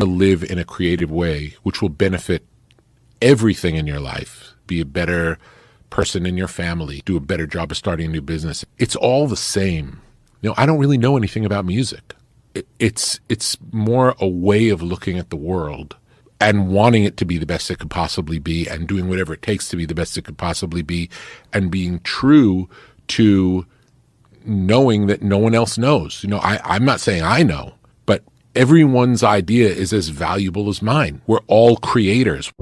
to live in a creative way, which will benefit everything in your life, be a better person in your family, do a better job of starting a new business. It's all the same. I don't really know anything about music. It's more a way of looking at the world and wanting it to be the best it could possibly be and doing whatever it takes to be the best it could possibly be and being true to knowing that no one else knows. I'm not saying I know, but everyone's idea is as valuable as mine. We're all creators.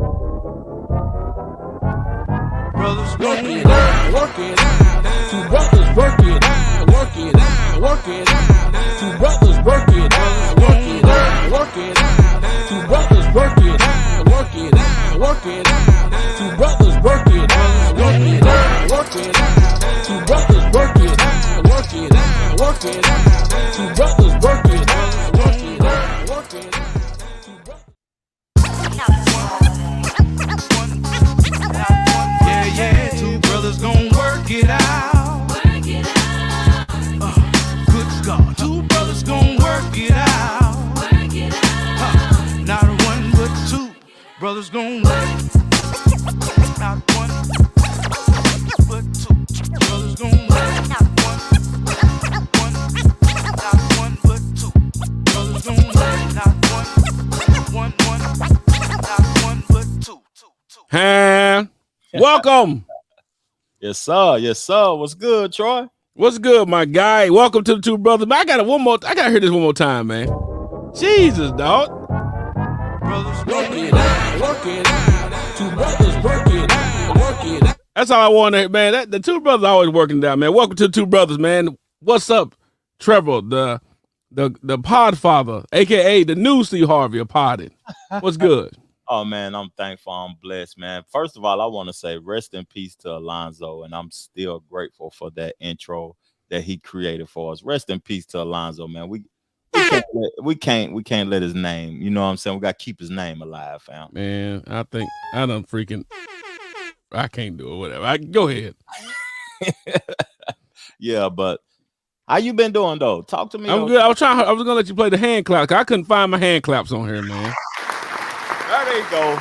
Brothers work it out, work it out. Two brothers work it out, work it out, work it out. Two brothers work it out, work it out, work it out. Two brothers work it out, work it out, work it out. Two brothers work it out, work it out, work it out. Two brothers work it out, work it out, work it out. Two brothers work it out, work it out, work it out. Yeah, two brothers gon' work it out. Work it out. Good God, two brothers gon' work it out. Work it out. Not one but two brothers gon' work. Not one but two brothers gon' work. Not one but two brothers gon' work. Not one but two. Welcome. Yes, sir. Yes, sir. What's good, Troy? What's good, my guy? Welcome to the Two Brothers. I gotta hear this one more time, man. Jesus, dog. Brothers work it out, work it out. Two brothers work it out, work it out. That's all I want to hear, man. The Two Brothers always working down, man. Welcome to the Two Brothers, man. What's up, Trevor, the pod father, aka the new Steve Harvey of podding. What's good? Oh, man, I'm thankful. I'm blessed, man. First of all, I want to say rest in peace to Alonzo, and I'm still grateful for that intro that he created for us. Rest in peace to Alonzo, man. We can't let his name, you know what I'm saying? We got to keep his name alive, fam. Man, I think I can't do it, whatever. Go ahead. Yeah, but how you been doing, though? Talk to me. I'm good. I was going to let you play the hand clap, because I couldn't find my hand claps on here, man. There you go.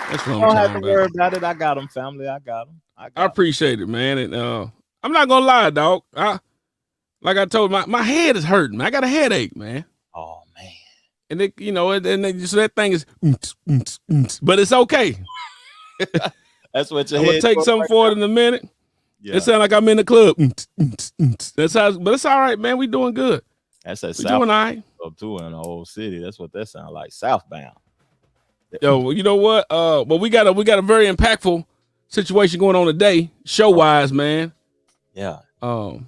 That's what I'm don't have talking to worry about it. I got them, family. I got them. I appreciate it, man. And I'm not gonna lie, dog. Like I told my head is hurting. Man. I got a headache, man. Oh man. And it, so that thing is, but it's okay. That's what your I'm gonna take something for it in a minute. Yeah. It sounds like I'm in the club. That's how. But it's all right, man. We doing good. That's a we doing all right. Up to in the whole city. That's what that sounds like. Southbound. Yo, you know what? But we got a very impactful situation going on today, show wise, man. Yeah. Oh,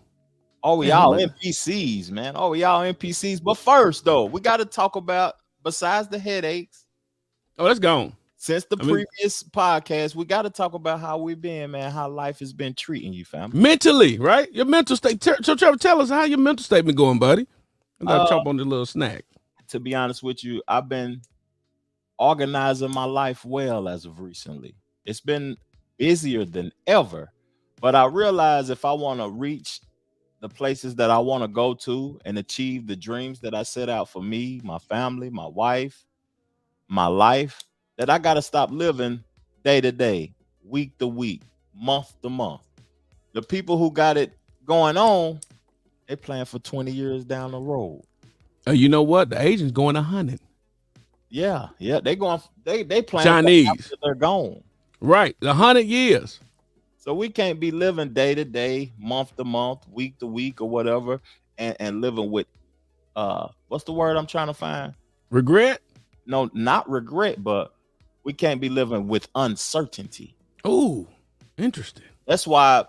we all N.P.Cs, man. Oh, we all N.P.Cs. But first, though, we got to talk about, besides the headaches. Oh, that's gone. Since the previous podcast, we got to talk about how we been, man. How life has been treating you, fam. Mentally, right? Your mental state. So, Trevor, tell us how your mental state been going, buddy. I got to chop on the little snack. To be honest with you, I've been organizing my life well as of recently. It's been busier than ever, but I realize if I want to reach the places that I want to go to and achieve the dreams that I set out for me, my family, my wife, my life, that I got to stop living day to day, week to week, month to month. The people who got it going on, they plan for 20 years down the road. You know what? The agent's going 100. Yeah, they plan Chinese after they're gone. Right, 100 years. So we can't be living day to day, month to month, week to week, or whatever, and living with what's the word I'm trying to find? Regret? No, not regret, but we can't be living with uncertainty. Oh, interesting. That's why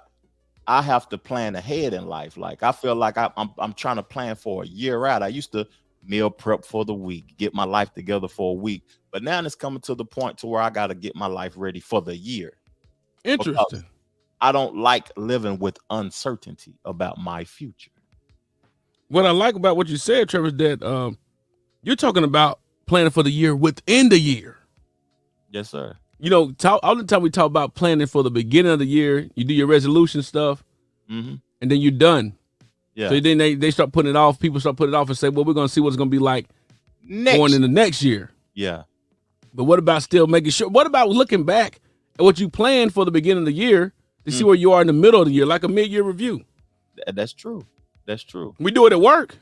I have to plan ahead in life. Like I feel like I'm trying to plan for a year out. I used to meal prep for the week, get my life together for a week. But now it's coming to the point to where I got to get my life ready for the year. Interesting. Because I don't like living with uncertainty about my future. What I like about what you said, Trevor, is that you're talking about planning for the year within the year. Yes, sir. All the time we talk about planning for the beginning of the year, you do your resolution stuff, and then you're done. Yeah. So then they start putting it off. People start putting it off and say, well, we're going to see what it's going to be like going into next year. Yeah. But what about still making sure? What about looking back at what you planned for the beginning of the year to see where you are in the middle of the year, like a mid-year review? That's true. That's true. We do it at work.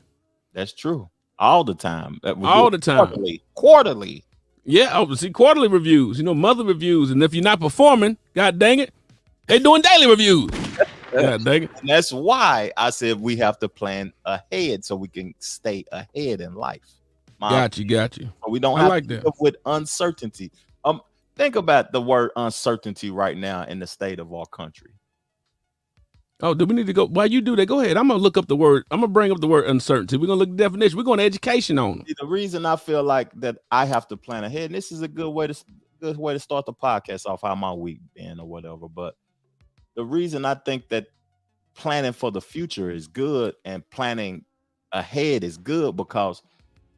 That's true. All the time. All the time. Quarterly. Yeah, see, quarterly reviews, monthly reviews. And if you're not performing, God dang it, they doing daily reviews. God dang it. And that's why I said we have to plan ahead so we can stay ahead in life. Got you. We don't have to live with uncertainty. Think about the word uncertainty right now in the state of our country. Oh, do we need to go? While you do that, go ahead. I'm going to look up the word. I'm going to bring up the word uncertainty. We're going to look at the definition. We're going to education on it. The reason I feel like that I have to plan ahead, and this is a good way to start the podcast off, how my week been or whatever. But the reason I think that planning for the future is good and planning ahead is good, because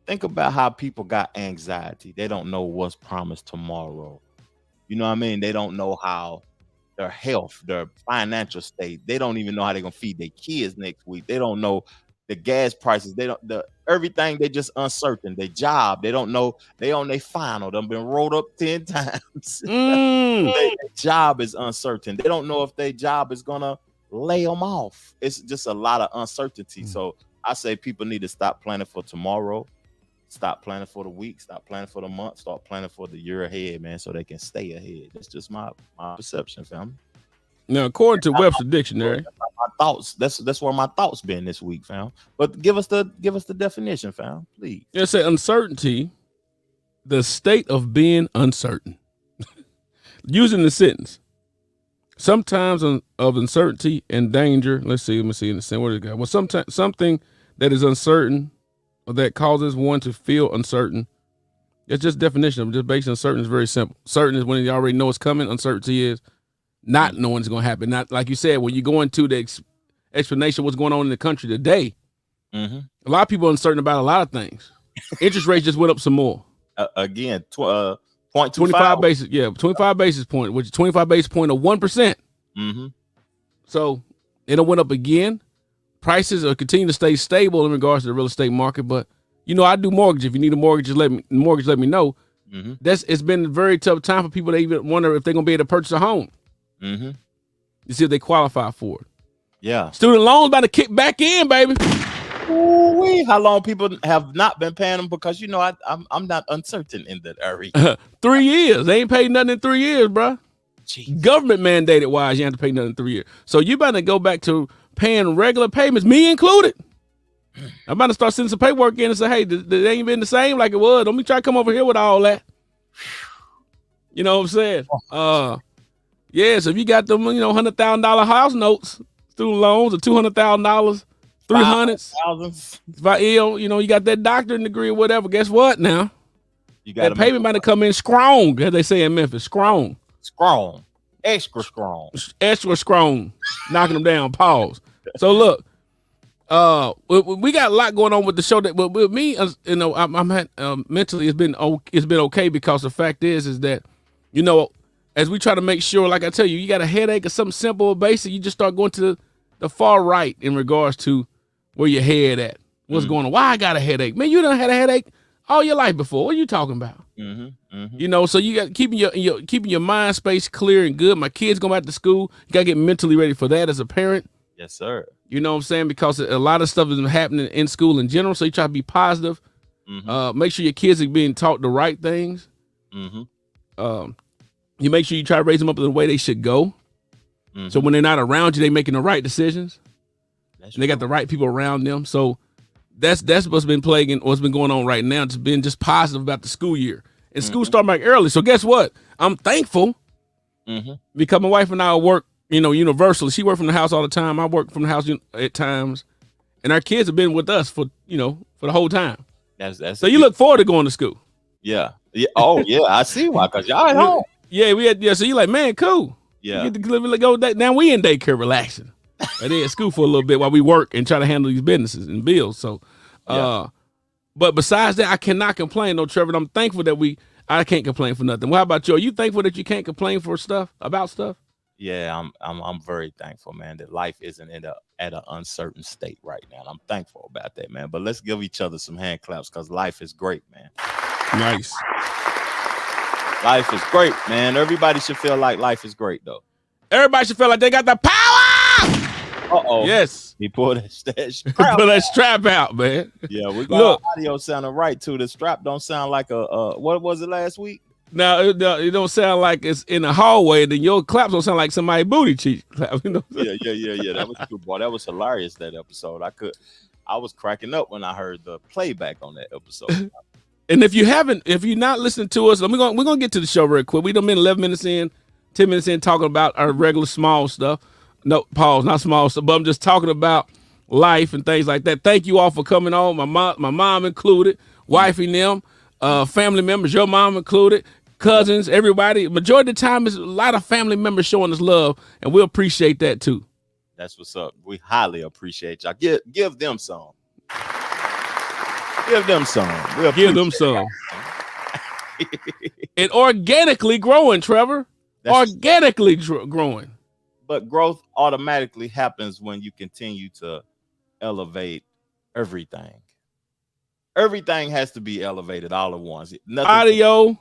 think about how people got anxiety. They don't know what's promised tomorrow. You know what I mean? They don't know how their health, their financial state. They don't even know how they're gonna feed their kids next week. They don't know the gas prices. They don't everything. They just uncertain. Their job. They don't know. They on their final. They've been rolled up 10 times. Their job is uncertain. They don't know if their job is gonna lay them off. It's just a lot of uncertainty. So I say people need to stop planning for tomorrow. Stop planning for the week, stop planning for the month, start planning for the year ahead, man, so they can stay ahead. That's just my perception, family. Now, according to Webster Dictionary, my thoughts. That's where my thoughts been this week, fam. But give us the definition, fam, please. It said uncertainty, the state of being uncertain. Using the sentence, sometimes of uncertainty and danger. Let me see in the sentence. What did it got? Well, sometimes something that is uncertain, or that causes one to feel uncertain. It's just definition of just based on uncertain is very simple. Certain is when you already know it's coming. Uncertainty is not knowing it's going to happen. Not like you said, when you go into the explanation of what's going on in the country today, a lot of people are uncertain about a lot of things. Interest rates just went up some more. Again, 0.25. 25 basis, 25 basis point, which is 25 basis point of 1%. So it went up again. Prices are continuing to stay stable in regards to the real estate market, but I do mortgage. If you need a mortgage, let me know. It's been a very tough time for people to even wonder if they're gonna be able to purchase a home. You see if they qualify for it. Yeah, student loans about to kick back in, baby. Ooh-wee. How long people have not been paying them? Because I'm not uncertain in that area. 3 years. They ain't paid nothing in 3 years, bro. Jeez. Government mandated wise, you have to pay nothing in 3 years. So you better go back to paying regular payments, me included. I'm about to start sending some paperwork in and say, hey, they ain't been the same like it was. Don't be trying to come over here with all that. You know what I'm saying? So if you got them, $100,000 house notes, student loans, or $200,000, $300,000. If I ill, you got that doctorate degree or whatever. Guess what? Now that payment might have come in strong, as they say in Memphis. Strong, extra strong, knocking them down. Pause. So look, we got a lot going on with the show. That, but with me, I'm mentally, it's been okay, because the fact is that, as we try to make sure, like I tell you, you got a headache or something simple or basic, you just start going to the far right in regards to where your head at. What's going on? Why I got a headache? Man, you done had a headache all your life before. What are you talking about? So you got keeping your mind space clear and good. My kids going back to school. You got to get mentally ready for that as a parent. Yes, sir. You know what I'm saying? Because a lot of stuff is happening in school in general. So you try to be positive. Make sure your kids are being taught the right things. You make sure you try to raise them up in the way they should go. So when they're not around you, they're making the right decisions. And they got the right people around them. So that's what's been plaguing, what's been going on right now. It's been just positive about the school year. And school started back early. So guess what? I'm thankful because my wife and I work, universally. She works from the house all the time. I work from the house at times. And our kids have been with us for the whole time. That's so you look forward to going to school. Yeah. Oh, yeah. I see why. Because y'all at home. Yeah, so you like, man, cool. Yeah. You get to go now we in daycare relaxing. They at school for a little bit while we work and try to handle these businesses and bills. So, but besides that, I cannot complain, though, Trevor. I'm thankful that I can't complain for nothing. Well, how about you? Are you thankful that you can't complain about stuff? Yeah, I'm very thankful, man, that life isn't at an uncertain state right now. And I'm thankful about that, man. But let's give each other some hand claps because life is great, man. Nice. Life is great, man. Everybody should feel like life is great, though. Everybody should feel like they got the power. Uh-oh. Yes. He pulled that strap. Pull that strap out, man. Yeah, we got Look. audio sounding right, too. The strap don't sound like what was it last week? Now it don't sound like it's in the hallway. Then your claps don't sound like somebody's booty cheek clap. You know? Yeah. That was true, boy. That was hilarious. That episode. I was cracking up when I heard the playback on that episode. And if you're not listening to us, we're gonna get to the show real quick. We done been 11 minutes in, 10 minutes in talking about our regular small stuff. No, pause, not small stuff, but I'm just talking about life and things like that. Thank you all for coming on. My mom included, wifey and them, family members, your mom included. Cousins, everybody. Majority of the time, is a lot of family members showing us love, and we appreciate that too. That's what's up. We highly appreciate y'all. Give them some. Give them some. Give them some. And organically growing, Trevor. Organically growing. But growth automatically happens when you continue to elevate everything. Everything has to be elevated all at once. Audio.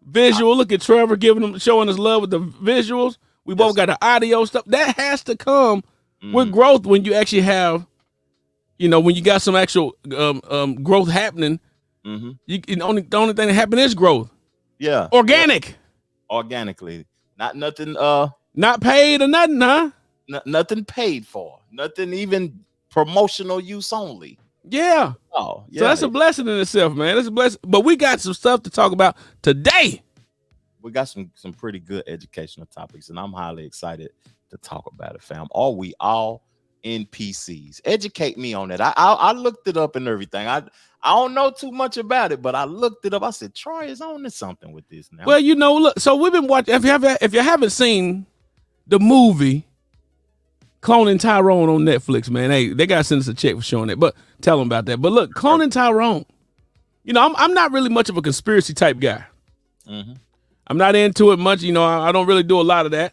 Visual, look at Trevor showing us love with the visuals. We both got the audio stuff. That has to come with growth when you actually have, when you got some actual growth happening. The only thing that happen is growth. Yeah. Organic. Organically. Not nothing not paid or nothing, huh? Nothing paid for. Nothing even promotional use only. Yeah. Oh, yeah. So that's a blessing in itself, man. That's a blessing. But we got some stuff to talk about today. We got some pretty good educational topics, and I'm highly excited to talk about it, fam. Are we all N.P.Cs? Educate me on that. I looked it up and everything. I don't know too much about it, but I looked it up. I said, Troy is on to something with this now. Well, look, so we've been watching. If you haven't seen the movie Cloning Tyrone on Netflix, man. Hey, they gotta send us a check for showing it, but tell them about that. But look, Cloning Tyrone. I'm not really much of a conspiracy type guy. I'm not into it much. I don't really do a lot of that.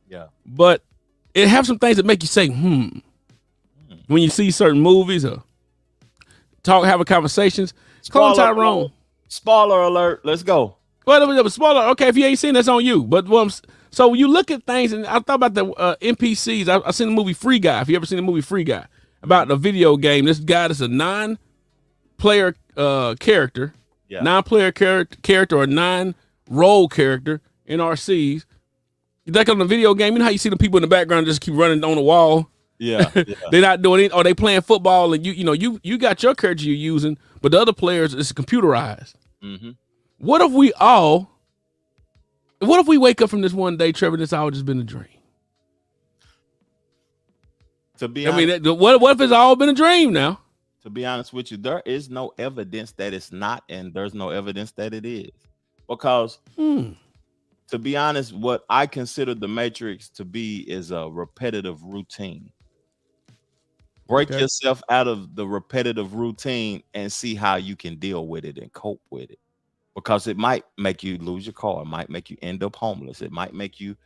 Yeah. But it have some things that make you say, when you see certain movies or having conversations. Cloning Tyrone. Spoiler alert. Let's go. Well, spoiler. Okay, if you ain't seen, that's on you. But so you look at things, and I thought about the NPCs. I seen the movie Free Guy. If you ever seen the movie Free Guy, about a video game, this guy is a non-player character, non-player character or non-role character in RCs. Like on the video game, you know how you see the people in the background just keep running on the wall. Yeah. They're not doing it, or they playing football, and you got your character you're using, but the other players it's computerized. What if we wake up from this one day, Trevor, and it's all just been a dream? To be honest, what if it's all been a dream now? To be honest with you, there is no evidence that it's not, and there's no evidence that it is. Because, to be honest, what I consider the Matrix to be is a repetitive routine. Break yourself out of the repetitive routine and see how you can deal with it and cope with it. Because it might make you lose your car. It might make you end up homeless. It might make you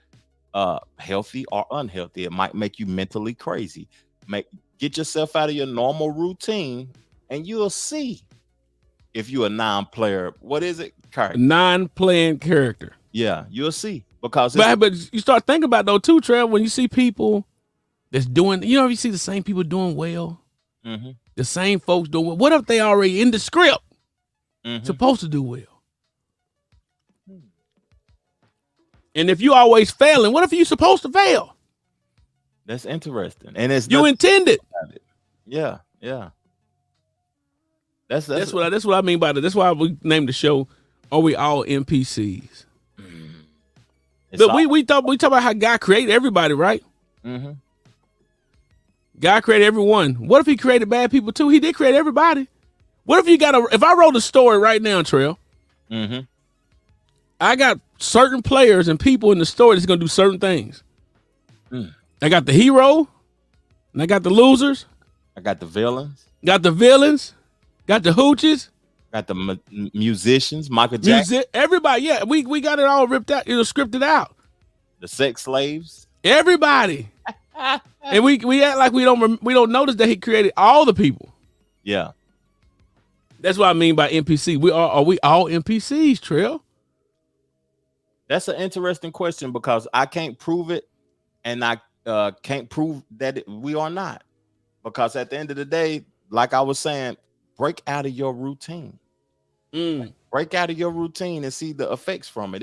healthy or unhealthy. It might make you mentally crazy. Get yourself out of your normal routine, and you'll see if you're a non-player. What is it? Non-playing character. Yeah, you'll see. Because but you start thinking about though too, Trev, when you see people that's doing, you see the same people doing well, the same folks doing well. What if they already in the script supposed to do well? And if you always failing, what if you supposed to fail? That's interesting. And it's you intended. Yeah. That's what I mean by that. That's why we named the show Are We All N.P.Cs? But we talk about how God created everybody, right? God created everyone. What if he created bad people too? He did create everybody. What if if I wrote a story right now, Trail, I got certain players and people in the story that's going to do certain things. I got the hero, and I got the losers. I got the villains. Got the villains. Got the hooches. Got the musicians, Michael Jackson. Everybody, yeah. We got it all ripped out, scripted out. The sex slaves. Everybody. And we act like we don't notice that he created all the people. Yeah. That's what I mean by NPC. Are we all NPCs, Trill? That's an interesting question because I can't prove it, and I can't prove that we are not. Because at the end of the day, like I was saying, break out of your routine. Break out of your routine and see the effects from it.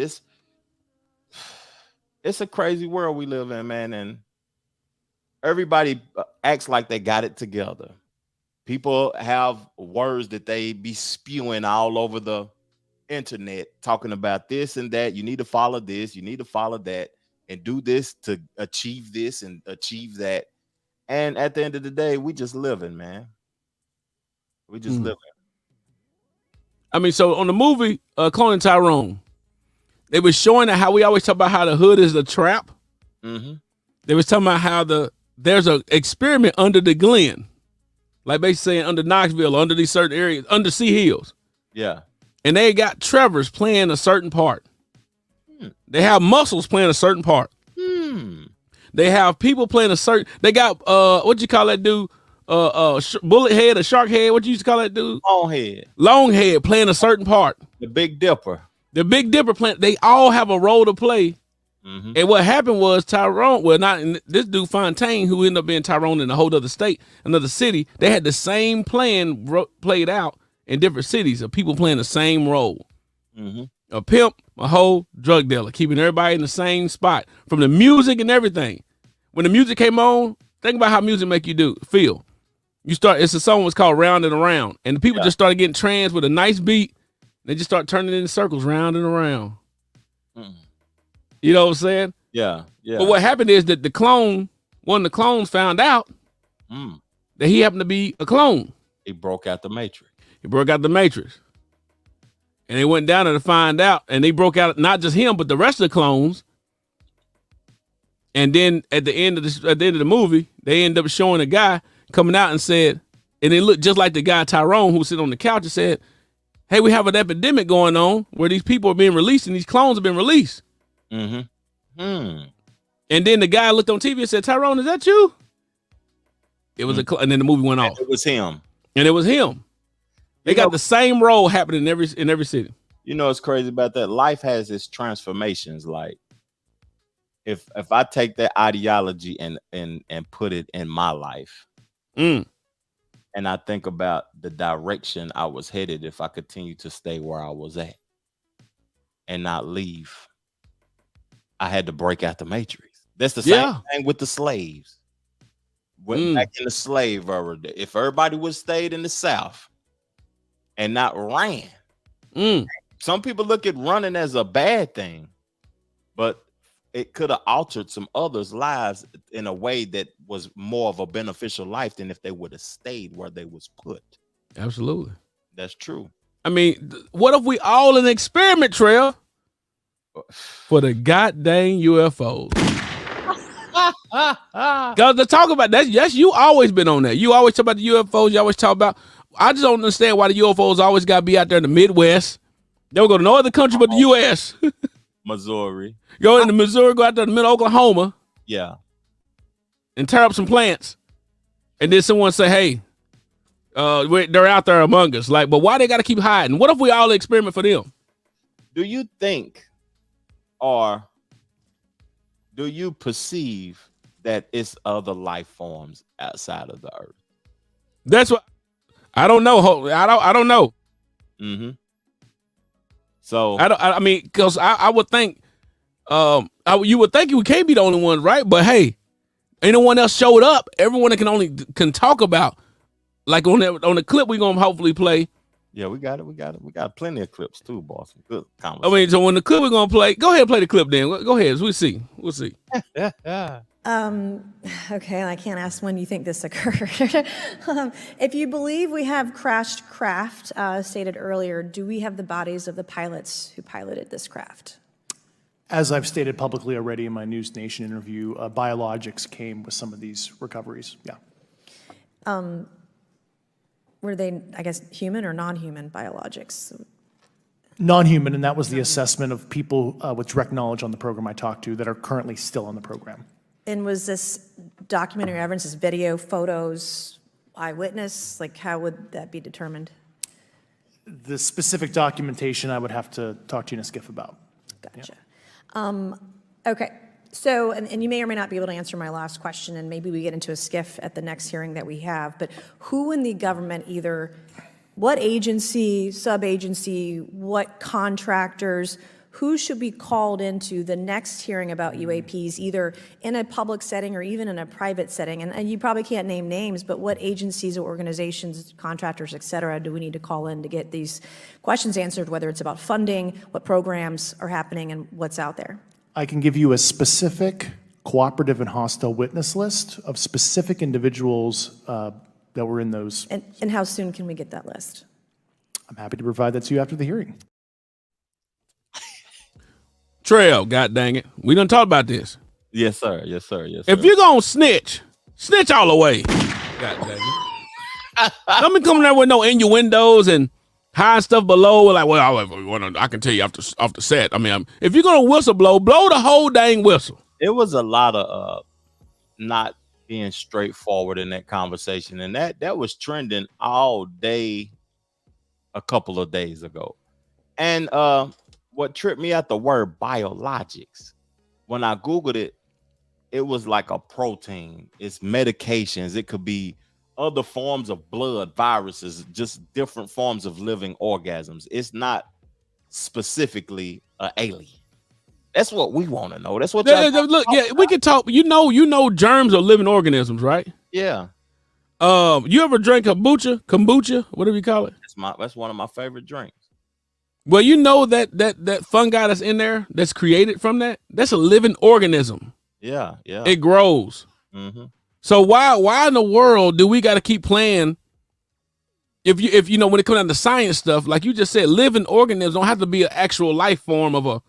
It's a crazy world we live in, man, and everybody acts like they got it together. People have words that they be spewing all over the internet, talking about this and that. You need to follow this, you need to follow that, and do this to achieve this and achieve that. And at the end of the day, we just living, man. We just living. I mean, so on the movie Cloning Tyrone, they were showing how we always talk about how the hood is a trap. They was talking about how there's an experiment under the Glen, like basically saying under Knoxville, under these certain areas, under Sea Hills. Yeah. And they got Trevor's playing a certain part. They have Muscles playing a certain part. They have people playing a certain. They got what you call that dude? Bullet head, a shark head. What you used to call that dude? Long head playing a certain part. The Big Dipper. The Big Dipper playing. They all have a role to play. And what happened was Tyrone, this dude Fontaine, who ended up being Tyrone in a whole other state, another city, they had the same plan played out in different cities of people playing the same role. A pimp, a hoe, drug dealer, keeping everybody in the same spot from the music and everything. When the music came on, think about how music make you feel. It's a song was called Round and Around, and the people just started getting trans with a nice beat. They just start turning in circles round and around. You know what I'm saying? Yeah. But what happened is that one of the clones found out that he happened to be a clone. He broke out the Matrix. And they went down there to find out, and they broke out not just him, but the rest of the clones. And then at the end of the movie, they end up showing a guy coming out and said, and it looked just like the guy Tyrone who was sitting on the couch and said, "Hey, we have an epidemic going on where these people are being released and these clones have been released." And then the guy looked on TV and said, "Tyrone, is that you?" It was and then the movie went off. It was him. And it was him. They got the same role happening in every city. You know what's crazy about that? Life has its transformations. Like if I take that ideology and put it in my life, and I think about the direction I was headed if I continue to stay where I was at and not leave, I had to break out the Matrix. That's the same thing with the slaves. Went back in the slave era. If everybody would have stayed in the South and not ran. Some people look at running as a bad thing, but it could have altered some others' lives in a way that was more of a beneficial life than if they would have stayed where they was put. Absolutely. That's true. I mean, what if we all an experiment trail for the goddamn UFOs? Because to talk about that, yes, you always been on that. You always talk about the UFOs. You always talk about. I just don't understand why the UFOs always got to be out there in the Midwest. They don't go to no other country but the U.S. Missouri. Go into Missouri, go out there in the middle of Oklahoma. Yeah. And tear up some plants. And then someone say, "Hey, they're out there among us." Like, but why they got to keep hiding? What if we all experiment for them? Do you think, or do you perceive that it's other life forms outside of the earth? That's what I don't know. I don't know. So I mean, because I would think, you would think we can't be the only ones, right? But hey, ain't no one else showed up. Everyone that can talk about, like on the clip we gonna hopefully play. Yeah, we got it. We got plenty of clips too, boss. Good conversation. I mean, so when the clip we're gonna play, go ahead and play the clip. Then go ahead. We'll see. Okay, I can't ask when you think this occurred. If you believe we have crashed craft, stated earlier, do we have the bodies of the pilots who piloted this craft? As I've stated publicly already in my News Nation interview, biologics came with some of these recoveries, Were they, I guess, human or non-human biologics? Non-human, and that was the assessment of people with direct knowledge on the program I talked to that are currently still on the program. And was this documentary evidence, this video, photos, eyewitness? Like, how would that be determined? The specific documentation I would have to talk to you in a skiff about. Gotcha. Okay. So, and you may or may not be able to answer my last question, and maybe we get into a skiff at the next hearing that we have, but who in the government, either what agency, sub-agency, what contractors, who should be called into the next hearing about UAPs, either in a public setting or even in a private setting? And you probably can't name names, but what agencies or organizations, contractors, et cetera, do we need to call in to get these questions answered, whether it's about funding, what programs are happening, and what's out there? I can give you a specific cooperative and hostile witness list of specific individuals that were in those. And how soon can we get that list? I'm happy to provide that to you after the hearing. Trail, god dang it. We done talked about this. Yes, sir. Yes, sir. Yes, sir. If you're gonna snitch all the way. God dang it. Don't be coming there with no innuendos and high stuff below. Like, well, I can tell you off the set. I mean, if you're gonna whistle blow the whole dang whistle. It was a lot of not being straightforward in that conversation, and that was trending all day a couple of days ago. And what tripped me out, the word biologics. When I Googled it, it was like a protein. It's medications. It could be other forms of blood, viruses, just different forms of living organisms. It's not specifically an alien. That's what we want to know. That's what look. Yeah, we can talk. You know, germs are living organisms, right? Yeah. You ever drink kombucha, whatever you call it? That's one of my favorite drinks. Well, you know that fungi that's in there, that's created from that's a living organism. Yeah, yeah. It grows. Mm-hmm. So why in the world do we got to keep playing? If you know, when it comes down to science stuff, like you just said, living organisms don't have to be an actual life form of a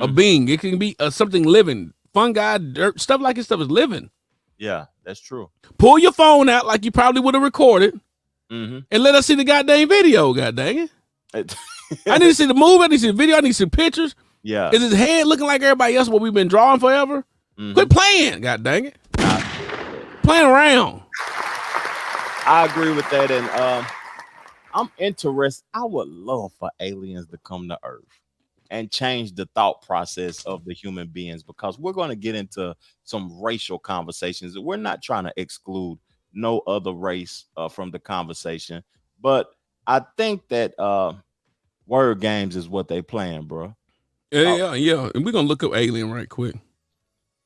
being. It can be something living. Fungi, dirt, stuff like this stuff is living. Yeah, that's true. Pull your phone out like you probably would have recorded, and let us see the goddamn video. God dang it! I need to see the movie. I need to see the video. I need to see pictures. Yeah. Is his head looking like everybody else? What we've been drawing forever? Quit playing. God dang it! Playing around. I agree with that, and I'm interested. I would love for aliens to come to Earth and change the thought process of the human beings, because we're going to get into some racial conversations. We're not trying to exclude no other race from the conversation, but I think that word games is what they playing, bro. Yeah. And we're going to look up alien right quick.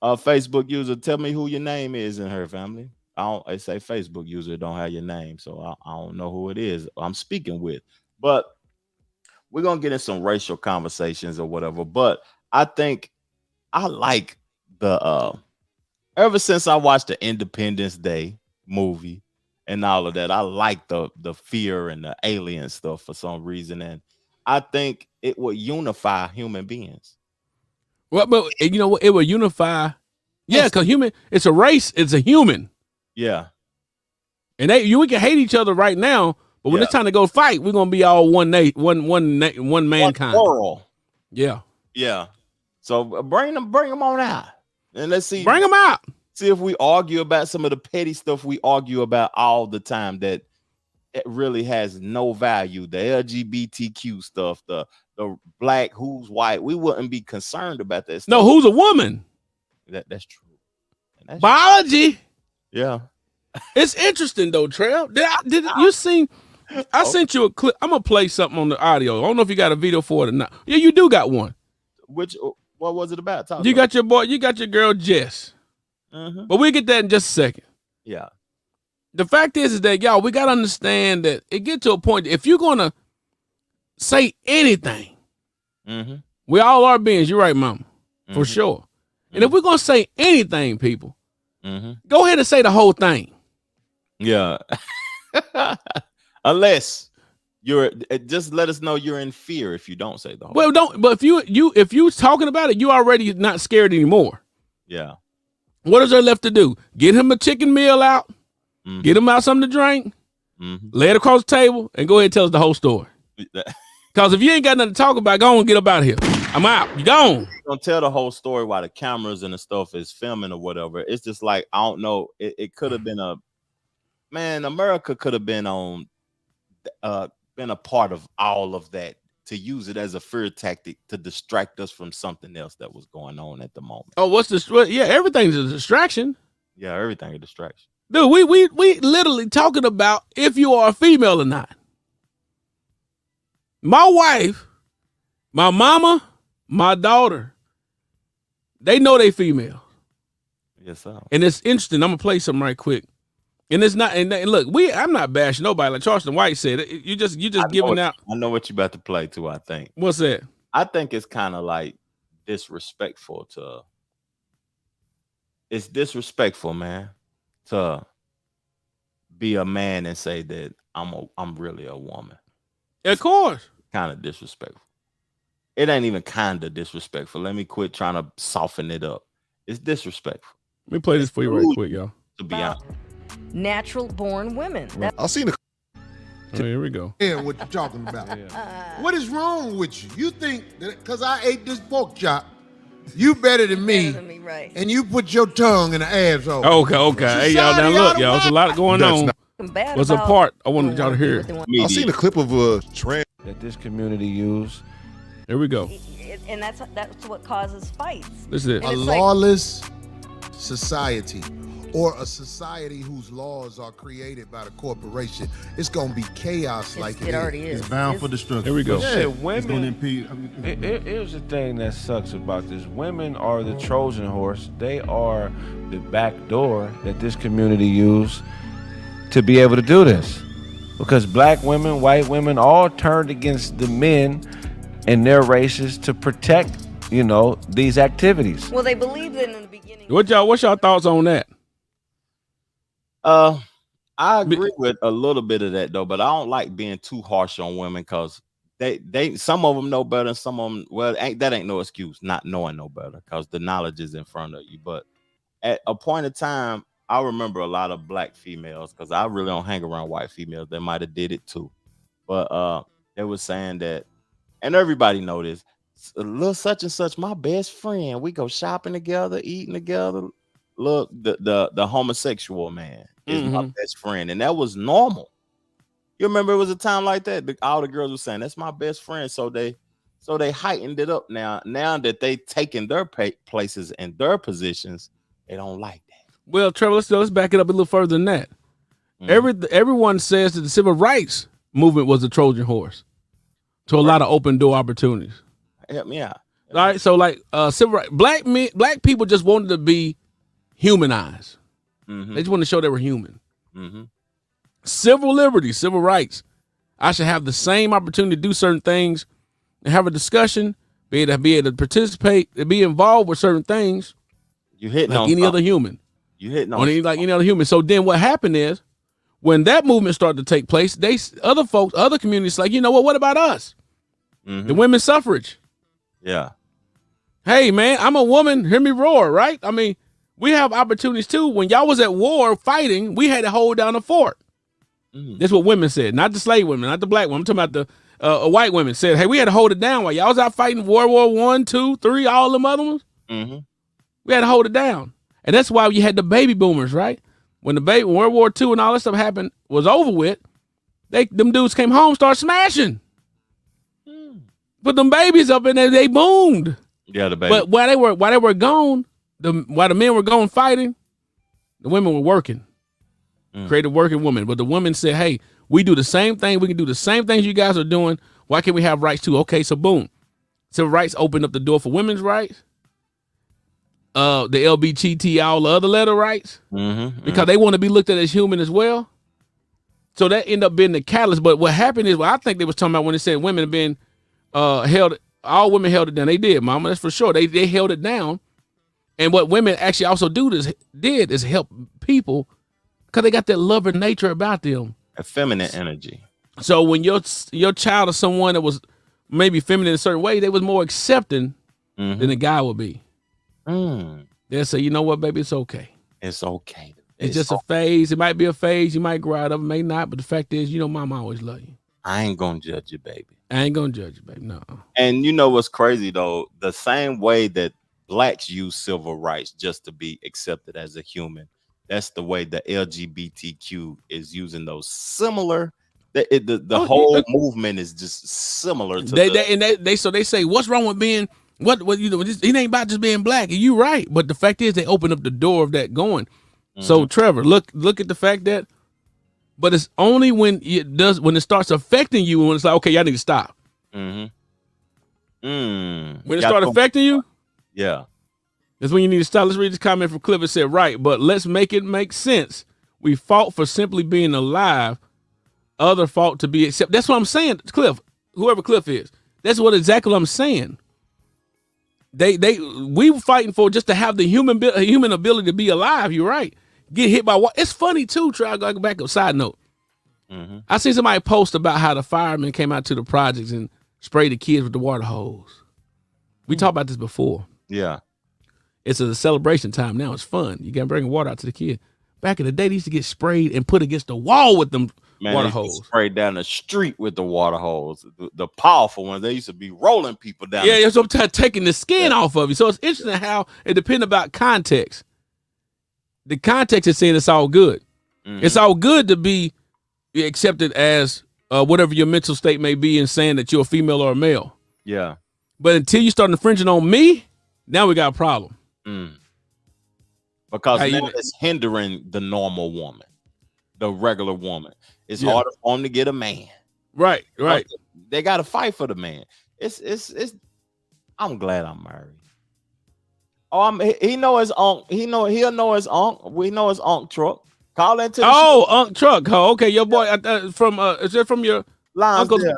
Facebook user, tell me who your name is in her family. I say Facebook user don't have your name, so I don't know who it is I'm speaking with. But we're gonna get in some racial conversations or whatever. But I think I like the ever since I watched the Independence Day movie and all of that, I like the fear and the alien stuff for some reason, and I think it would unify human beings. Well, but you know what? It would unify. Yeah, because human, it's a race. It's a human. Yeah. And we can hate each other right now, but when it's time to go fight, we're gonna be all one mankind. One world. Yeah. Yeah. So bring them on out, and let's see. Bring them out. See if we argue about some of the petty stuff we argue about all the time that it really has no value. The LGBTQ stuff, the black, who's white. We wouldn't be concerned about that stuff. No, who's a woman? That's true. Biology. True. Yeah. It's interesting though, Trail. Did you see? I sent you a clip. I'm gonna play something on the audio. I don't know if you got a video for it or not. Yeah, you do got one. What was it about? You got your girl Jess. But we'll get that in just a second. Yeah. The fact is that y'all, we gotta understand that it get to a point that if you're gonna say anything, we all are beings. You're right, Mama, for sure. And if we're gonna say anything, people, go ahead and say the whole thing. Yeah. Unless you're, just let us know you're in fear if you don't say the whole. Well, don't. But if you talking about it, you already not scared anymore. Yeah. What is there left to do? Get him a chicken meal out. Get him out something to drink. Lay it across the table and go ahead and tell us the whole story. Because if you ain't got nothing to talk about, go on and get up out of here. I'm out. You gone. Don't tell the whole story while the cameras and the stuff is filming or whatever. It's just like, I don't know. It could have been America could have been on, been a part of all of that, to use it as a fear tactic to distract us from something else that was going on at the moment. Oh, what's this? Yeah, everything's a distraction. Yeah, everything a distraction. Dude, we literally talking about if you are a female or not. My wife, my mama, my daughter, they know they female. Yes, sir. And it's interesting. I'm gonna play something right quick. And it's not. And look, I'm not bashing nobody. Like Charleston White said, you just giving out. I know what you about to play too. I think. What's that? I think it's kind of like disrespectful to. It's disrespectful, man, to be a man and say that I'm really a woman. Of course. Kind of disrespectful. It ain't even kind of disrespectful. Let me quit trying to soften it up. It's disrespectful. Let me play this for you right quick, y'all. To be honest. Natural born women. I've seen the. Oh, here we go. Yeah, what you talking about? What is wrong with you? You think that because I ate this pork chop, you better than me, Right. and you put your tongue in the asshole. Okay. Hey, y'all, now look, y'all. There's a lot going on. What's a part I wanted y'all to hear? I've seen a clip of a trans that this community use. Here we go. And that's what causes fights. This is it. A lawless society, or a society whose laws are created by the corporation, it's gonna be chaos like it already is. It's bound for destruction. Here we go. Yeah, women. Here's the thing that sucks about this: women are the Trojan horse. They are the back door that this community use to be able to do this. Because black women, white women, all turned against the men and their races to protect, these activities. Well, they believed it in the beginning. What's y'all thoughts on that? I agree with a little bit of that though, but I don't like being too harsh on women because they some of them know better, and some of them, well, that ain't no excuse not knowing no better because the knowledge is in front of you. But at a point in time, I remember a lot of black females, because I really don't hang around white females. They might have did it too, but they were saying that, and everybody know this, a little such and such, my best friend. We go shopping together, eating together. Look, the homosexual man is my best friend, and that was normal. You remember it was a time like that. All the girls were saying that's my best friend, so they heightened it up. Now that they taken their places and their positions, they don't like that. Well, Trevor, let's back it up a little further than that. Everyone says that the civil rights movement was the Trojan horse to a lot of open door opportunities. Help me out. All right, so like civil rights, black people just wanted to be humanized. They just wanted to show they were human. Civil liberties, civil rights. I should have the same opportunity to do certain things and have a discussion, be able to participate, and be involved with certain things. You hitting like on any other human. You hitting on like any other human. So then what happened is, when that movement started to take place, other communities like, you know what about us? The women's suffrage. Yeah. Hey man, I'm a woman, hear me roar, right? I mean, we have opportunities too. When y'all was at war fighting, we had to hold down a fort. That's what women said, not the slave women, not the black women. I'm talking about the white women said, hey, we had to hold it down while y'all was out fighting World War I, II, III, all them other ones. We had to hold it down. And that's why you had the baby boomers, right? When World War II and all that stuff happened, was over with, them dudes came home, started smashing. Put them babies up in there, they boomed. Yeah, the baby. But while they were gone, while the men were gone fighting, the women were working. Creative working women. But the women said, hey, we do the same thing. We can do the same things you guys are doing. Why can't we have rights too? Okay, so boom. Civil rights opened up the door for women's rights. The LGBT, all the other letter rights, because they want to be looked at as human as well. So that ended up being the catalyst. But what happened is, I think they was talking about when they said women have been held, all women held it down. They did, mama, that's for sure. They held it down. And what women actually also did is help people because they got that loving nature about them. A feminine energy. So when your child is someone that was maybe feminine in a certain way, they was more accepting than a guy would be. They'll say, you know what, baby, it's okay. It's okay. It's just a phase. It might be a phase. You might grow out of it, may not. But the fact is, mama always love you. I ain't gonna judge you, baby. I ain't gonna judge you, baby. No. And you know what's crazy though? The same way that blacks use civil rights just to be accepted as a human, that's the way the LGBTQ is using those similar. The whole movement is just similar to They say, what's wrong with being what you know? It ain't about just being black. And you right, but the fact is, they open up the door of that going. So Trevor, look at the fact that, but it's only when it starts affecting you when it's like, okay, y'all need to stop. When it starts affecting you, yeah, that's when you need to stop. Let's read this comment from Cliff. It said, right, but let's make it make sense. We fought for simply being alive. Other fought to be accepted. That's what I'm saying, Cliff. Whoever Cliff is, that's exactly what I'm saying. We were fighting for just to have the human ability to be alive. You're right. Get hit by what? It's funny too. Try to go back up. Side note. I seen somebody post about how the firemen came out to the projects and sprayed the kids with the water hose. We talked about this before. Yeah. It's a celebration time now. It's fun. You can bring water out to the kid. Back in the day, they used to get sprayed and put against the wall with them water hose. Sprayed down the street with the water hose. The powerful ones. They used to be rolling people down. Yeah, so I'm taking the skin off of you. So it's interesting how it depends about context. The context is saying it's all good. It's all good to be accepted as whatever your mental state may be and saying that you're a female or a male. Yeah. But until you start infringing on me, now we got a problem. Because now it's hindering the normal woman, the regular woman. It's harder for them to get a man. Right. They got to fight for the man. It's. I'm glad I'm married. He know his uncle. He'll know his uncle. We know his uncle truck. Call into the show. Uncle truck. Oh, okay, your boy from is that from your Lonsdale?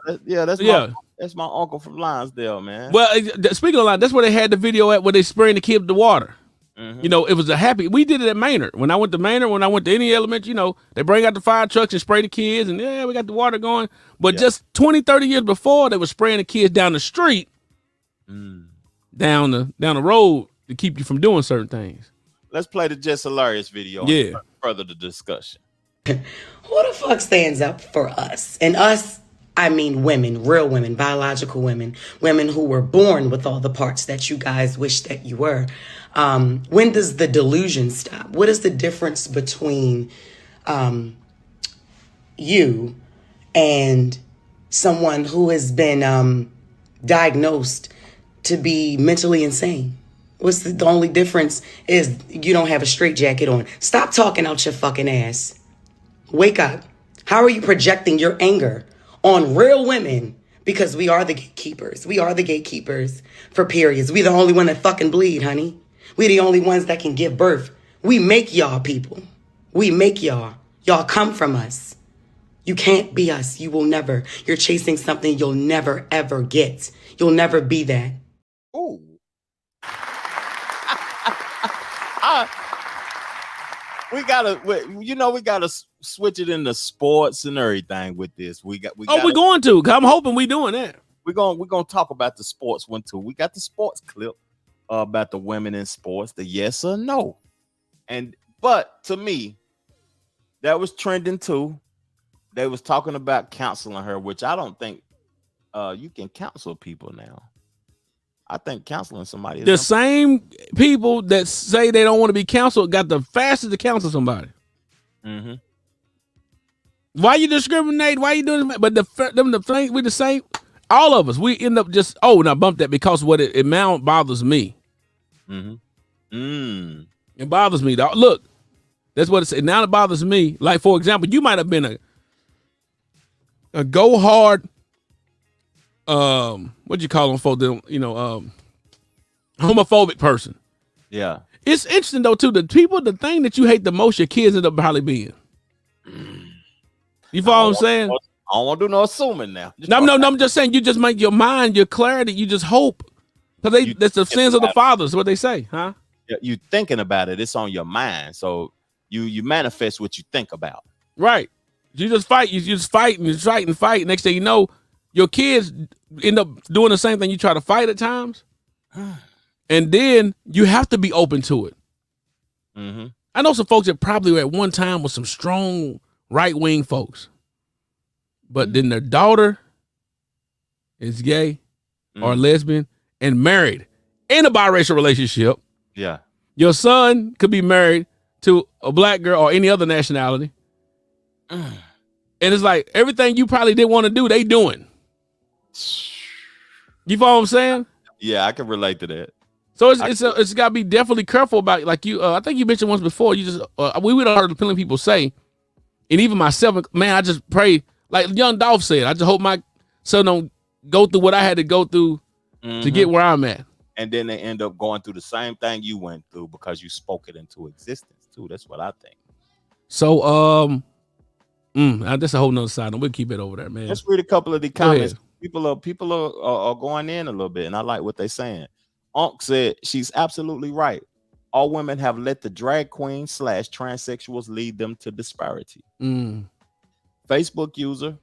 That's my uncle from Lonsdale, man. Well, speaking of line, that's where they had the video at where they spraying the kid with the water. You know, it was we did it at Maynard. When I went to Maynard, when I went to any element, you know, they bring out the fire trucks and spray the kids, and we got the water going. But just 20, 30 years before, they were spraying the kids down the street, down the road to keep you from doing certain things. Let's play the Just Hilarious video. Yeah. And further the discussion. Who the fuck stands up for us? And us, I mean women, real women, biological women, women who were born with all the parts that you guys wish that you were. When does the delusion stop? What is the difference between you and someone who has been diagnosed to be mentally insane? What's the only difference is you don't have a straitjacket on. Stop talking out your fucking ass. Wake up. How are you projecting your anger on real women? Because we are the gatekeepers. We are the gatekeepers for periods. We the only one that fucking bleed, honey. We the only ones that can give birth. We make y'all people. We make y'all. Y'all come from us. You can't be us. You will never. You're chasing something you'll never, ever get. You'll never be that. Ooh. We gotta switch it into sports and everything with this. We're going to. I'm hoping we doing that. We're gonna talk about the sports one too. We got the sports clip about the women in sports, the yes or no. But to me, that was trending too. They was talking about counseling her, which I don't think you can counsel people now. I think counseling somebody. The same people that say they don't want to be counseled got the fastest to counsel somebody. Why you discriminate? Why you doing this? But the thing we the same. All of us, we end up just now bump that because what it now bothers me. It bothers me. Dog. Look, that's what it said. Now it bothers me. Like for example, you might have been a go hard. What you call them for them? Homophobic person. Yeah. It's interesting though too. The thing that you hate the most, your kids end up probably being. You follow what I'm saying? I don't want to do no assuming now. No, I'm just saying you just make your mind, your clarity, you just hope. Because that's the sins of the fathers, what they say, huh? You thinking about it, it's on your mind. So you manifest what you think about. Right. You just fight, and you fight and fight. Next thing you know, your kids end up doing the same thing you try to fight at times. And then you have to be open to it. I know some folks that probably at one time was some strong right-wing folks. but then their daughter is gay or lesbian and married in a biracial relationship. Yeah. Your son could be married to a black girl or any other nationality. And it's like everything you probably didn't want to do, they doing. You follow what I'm saying? Yeah, I can relate to that. So it's got to be definitely careful about, like you. I think you mentioned once before. You just we would have heard plenty of people say, and even myself, man, I just pray, like young Dolph said, I just hope my son don't go through what I had to go through to get where I'm at. And then they end up going through the same thing you went through because you spoke it into existence too. That's what I think. So that's a whole nother side. We'll keep it over there, man. Let's read a couple of the comments. People are going in a little bit, and I like what they're saying. Unc said she's absolutely right. All women have let the drag queens / transsexuals lead them to disparity. Facebook user,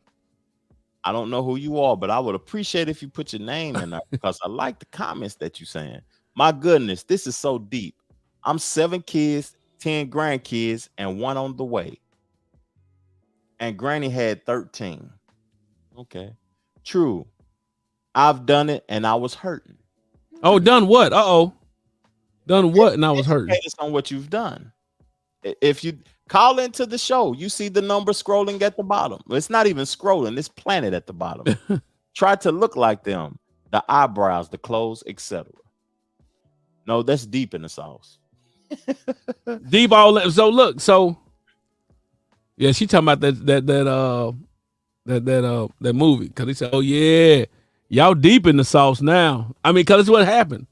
I don't know who you are, but I would appreciate if you put your name in there because I like the comments that you're saying. My goodness, this is so deep. I'm 7 kids, 10 grandkids, and 1 on the way. And Granny had 13. Okay. True. I've done it and I was hurting. Oh, done what? Done what? And I was hurting. Educate us on what you've done. If you call into the show, you see the number scrolling at the bottom. It's not even scrolling, it's planted at the bottom. Try to look like them, the eyebrows, the clothes, etc. No, that's deep in the sauce. Deep all that. So look, yeah, she talking about that movie, because he said, oh yeah, y'all deep in the sauce now. I mean, because it's what happened.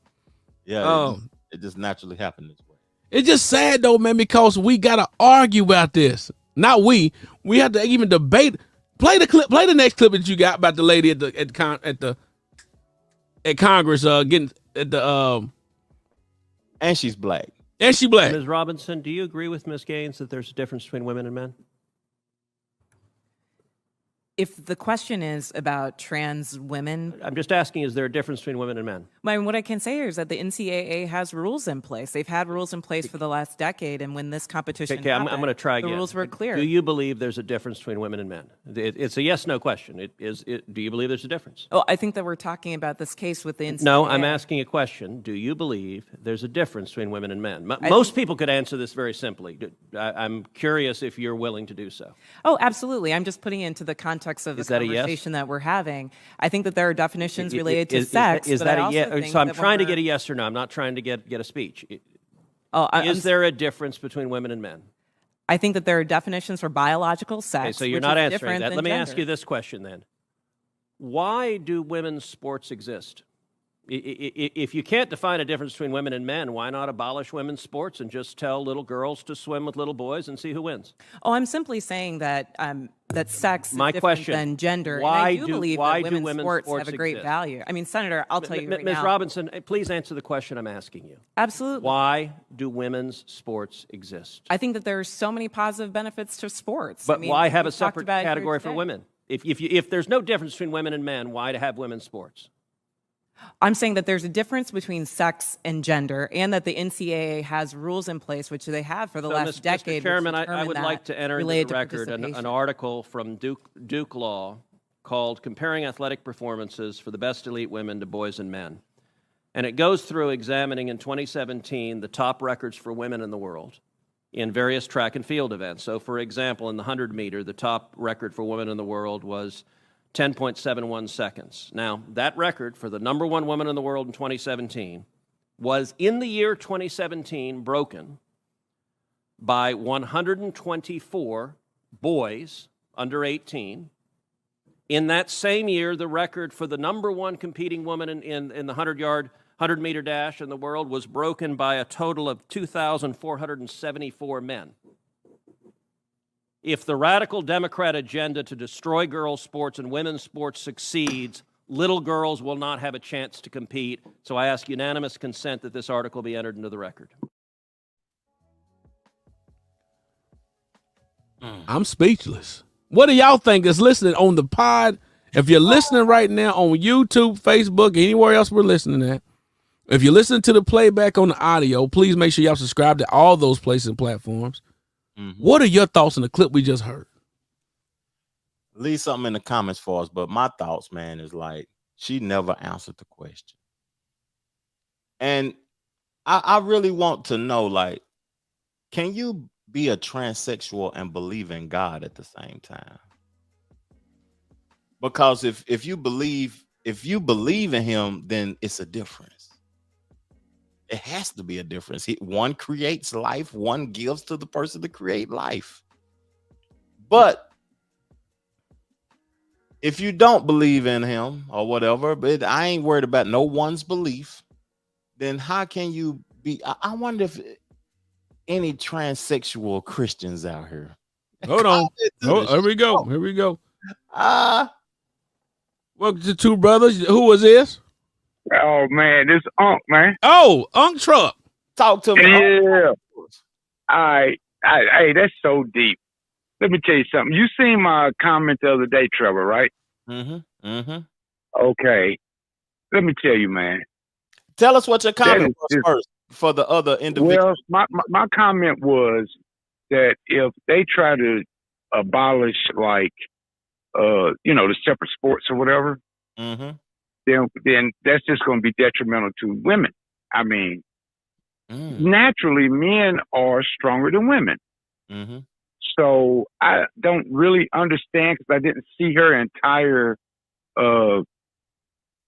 Yeah, it just naturally happened this way. It's just sad though, man, because we gotta argue about this. Not we have to even debate. Play the clip. Play the next clip that you got about the lady at Congress getting at the and she's black. And she black. Ms. Robinson, do you agree with Ms. Gaines that there's a difference between women and men? If the question is about trans women, I'm just asking, is there a difference between women and men? I mean, what I can say is that the NCAA has rules in place. They've had rules in place for the last decade, and when this competition happened, I'm going to try again. The rules were clear. Do you believe there's a difference between women and men? It's a yes/no question. Do you believe there's a difference? Oh, I think that we're talking about this case with the NCAA. No, I'm asking a question. Do you believe there's a difference between women and men? Most people could answer this very simply. I'm curious if you're willing to do so. Oh, absolutely. I'm just putting it into the context of the conversation that we're having. I think that there are definitions related to sex. Is that a yes? So I'm trying to get a yes or no. I'm not trying to get a speech. Is there a difference between women and men? I think that there are definitions for biological sex. Okay, so you're not answering that. Let me ask you this question then. Why do women's sports exist? If you can't define a difference between women and men, why not abolish women's sports and just tell little girls to swim with little boys and see who wins? Oh, I'm simply saying that that sex is My different question, than gender. why and I do believe that women's sports have a great exist? value. I mean, Senator, I'll tell you right Ms. now. Robinson, please answer the question I'm asking you. Absolutely. Why do women's sports exist? I think that there are so many positive benefits to sports. But I mean, why have a we've talked separate about it here category for today. women? If there's no difference between women and men, why to have women's sports? I'm saying that there's a difference between sex and gender, and that the NCAA has rules in place, which they have for the last decade. Mr. Chairman, I would like to enter into the record an article from Duke Law called Comparing Athletic Performances for the Best Elite Women to Boys and Men. And it goes through examining in 2017 the top records for women in the world in various track and field events. So, for example, in the 100-meter, the top record for women in the world was 10.71 seconds. Now, that record for the number one woman in the world in 2017 was, in the year 2017, broken by 124 boys under 18. In that same year, the record for the number one competing woman in the 100-meter dash in the world was broken by a total of 2,474 men. If the radical Democrat agenda to destroy girls' sports and women's sports succeeds, little girls will not have a chance to compete. So I ask unanimous consent that this article be entered into the record. I'm speechless. What do y'all think is listening on the pod? If you're listening right now on YouTube, Facebook, anywhere else we're listening at, if you're listening to the playback on the audio, please make sure y'all subscribe to all those places and platforms. What are your thoughts on the clip we just heard? leave something in the comments for us. But my thoughts, man, is like she never answered the question. And I really want to know, like, can you be a transsexual and believe in God at the same time? Because if you believe in him, then it's a difference. It has to be a difference. One creates life, one gives to the person to create life. But if you don't believe in him or whatever, but I ain't worried about no one's belief, then how can you be? I wonder if any transsexual Christians out here. Hold on. Here we go. Here we go. Welcome to Two Brothers. Who was this? Oh man, this Unc, man. Oh, Unc Truck. Talk to me. Yeah. Hey, that's so deep. Let me tell you something. You seen my comment the other day, Trevor, right? Okay. Let me tell you, man. Tell us what your comment was first for the other individuals. Well, my comment was that if they try to abolish, like, the separate sports or whatever, then that's just going to be detrimental to women. I mean, naturally, men are stronger than women. So I don't really understand, because I didn't see her entire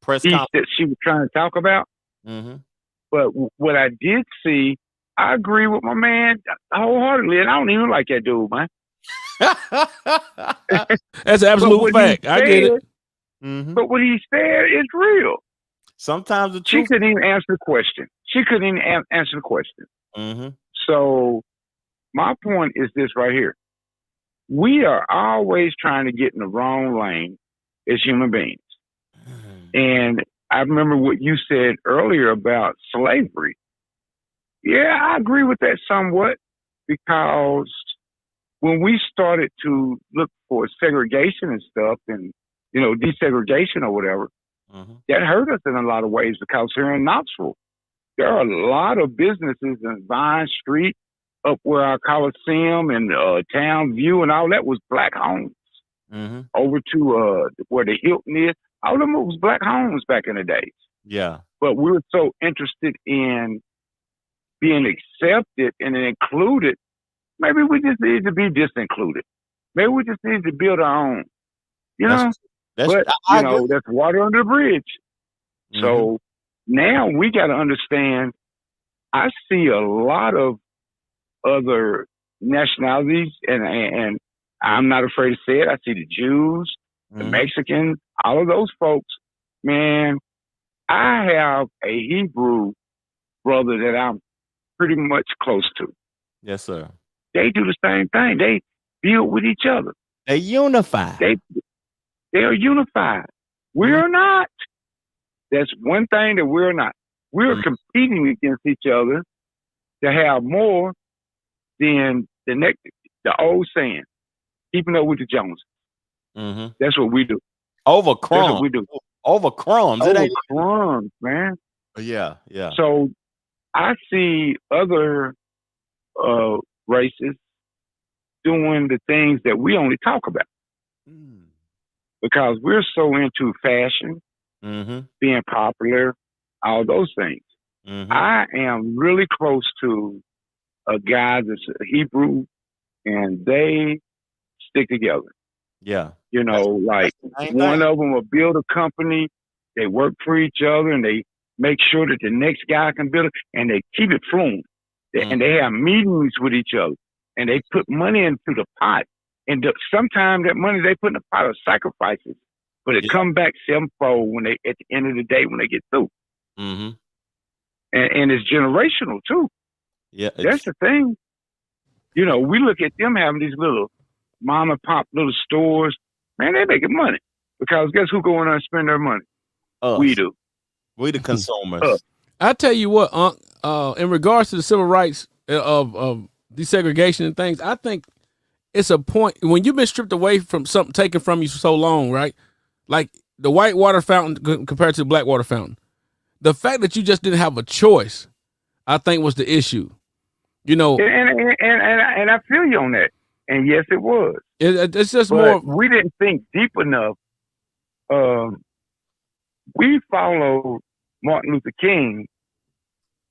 press piece that she was trying to talk about. But what I did see, I agree with my man wholeheartedly, and I don't even like that dude, man. That's absolute fact. I get it. But what he said is real. Sometimes she couldn't even answer the question. So my point is this right here. We are always trying to get in the wrong lane as human beings. And I remember what you said earlier about slavery. Yeah, I agree with that somewhat, because when we started to look for segregation and stuff, and, desegregation or whatever, that hurt us in a lot of ways, because here in Knoxville, there are a lot of businesses in Vine Street, up where our Coliseum and Town View and all that was black homes. Over to where the Hilton is, all of them was black homes back in the days. Yeah. But we were so interested in being accepted and included. Maybe we just need to be disincluded. Maybe we just need to build our own. That's water under the bridge. So now we got to understand. I see a lot of other nationalities, and I'm not afraid to say it. I see the Jews, the Mexicans, all of those folks. Man, I have a Hebrew brother that I'm pretty much close to. Yes, sir. They do the same thing. They build with each other. They unify. They are unified. We are not. That's one thing that we're not. We're competing against each other to have more than the old saying, keeping up with the Joneses. That's what we do. Over crumbs. That's what we do. Over crumbs. Over crumbs, man. Yeah, yeah. So I see other races doing the things that we only talk about, because we're so into fashion, being popular, all those things. I am really close to a guy that's a Hebrew, and they stick together. Yeah. Like one of them will build a company, they work for each other, and they make sure that the next guy can build it, and they keep it flowing. And they have meetings with each other, and they put money into the pot. And sometimes that money they put in the pot are sacrifices, but it come back sevenfold when they, at the end of the day, when they get through. And it's generational too. Yeah, that's the thing. We look at them having these little mom and pop little stores. Man, they making money, because guess who going on and spend their money? Us. We do. We the consumers. I tell you what, in regards to the civil rights of desegregation and things, I think it's a point when you've been stripped away from something taken from you for so long, right? Like the white water fountain compared to the black water fountain. The fact that you just didn't have a choice, I think, was the issue. And I feel you on that. And yes, it was. It's just But more. we didn't think deep enough. We followed Martin Luther King.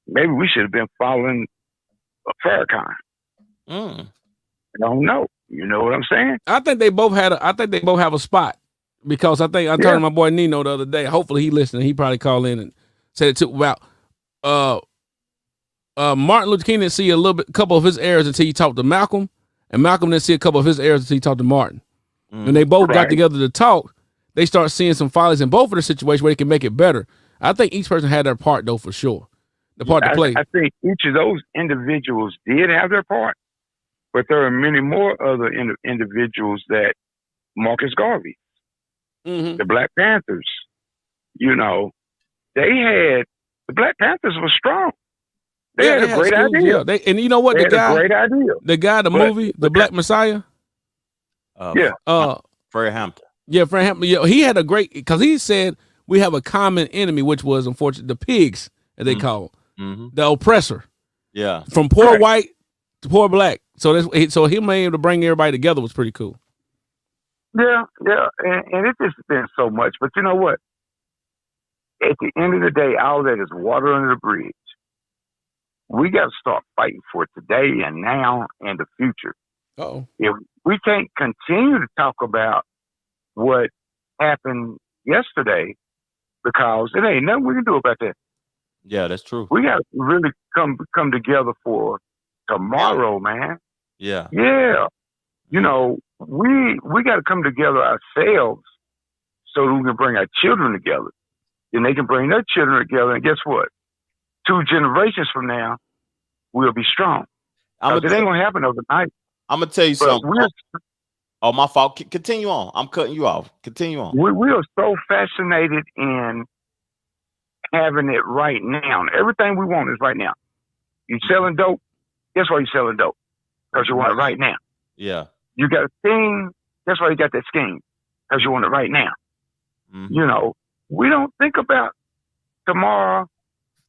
Maybe we should have been following Farrakhan. I don't know. You know what I'm saying? I think they both have a spot, because I talked to my boy Nino the other day. Hopefully he listening. He probably called in and said it too about Martin Luther King didn't see a couple of his errors until he talked to Malcolm, and Malcolm didn't see a couple of his errors until he talked to Martin. When they both got together to talk, they start seeing some follies in both of the situations where they can make it better. I think each person had their part, though, for sure. The part to play. I think each of those individuals did have their part, but there are many more other individuals that Marcus Garvey, the Black Panthers, the Black Panthers were strong. They had a great idea. Yeah. And you know what? They had a great idea. The movie, The Black Messiah. Fred Hampton. Yeah, Fred Hampton. Yeah, he had a great, because he said we have a common enemy, which was, unfortunately, the pigs, as they call the oppressor. Yeah, from poor white to poor black. So him being able to bring everybody together was pretty cool. Yeah, and it's just been so much. But you know what? At the end of the day, all that is water under the bridge. We got to start fighting for today and now and the future. If we can't continue to talk about what happened yesterday, because it ain't nothing we can do about that. Yeah, that's true. We got to really come together for tomorrow, man. Yeah. Yeah. We got to come together ourselves so that we can bring our children together. And they can bring their children together. And guess what? 2 generations from now, we'll be strong. It ain't going to happen overnight. I'm going to tell you something. Oh, my fault. Continue on. I'm cutting you off. Continue on. We are so fascinated in having it right now. Everything we want is right now. You selling dope? Guess why you selling dope? Because you want it right now. Yeah. You got a scheme? That's why you got that scheme. Because you want it right now. We don't think about tomorrow,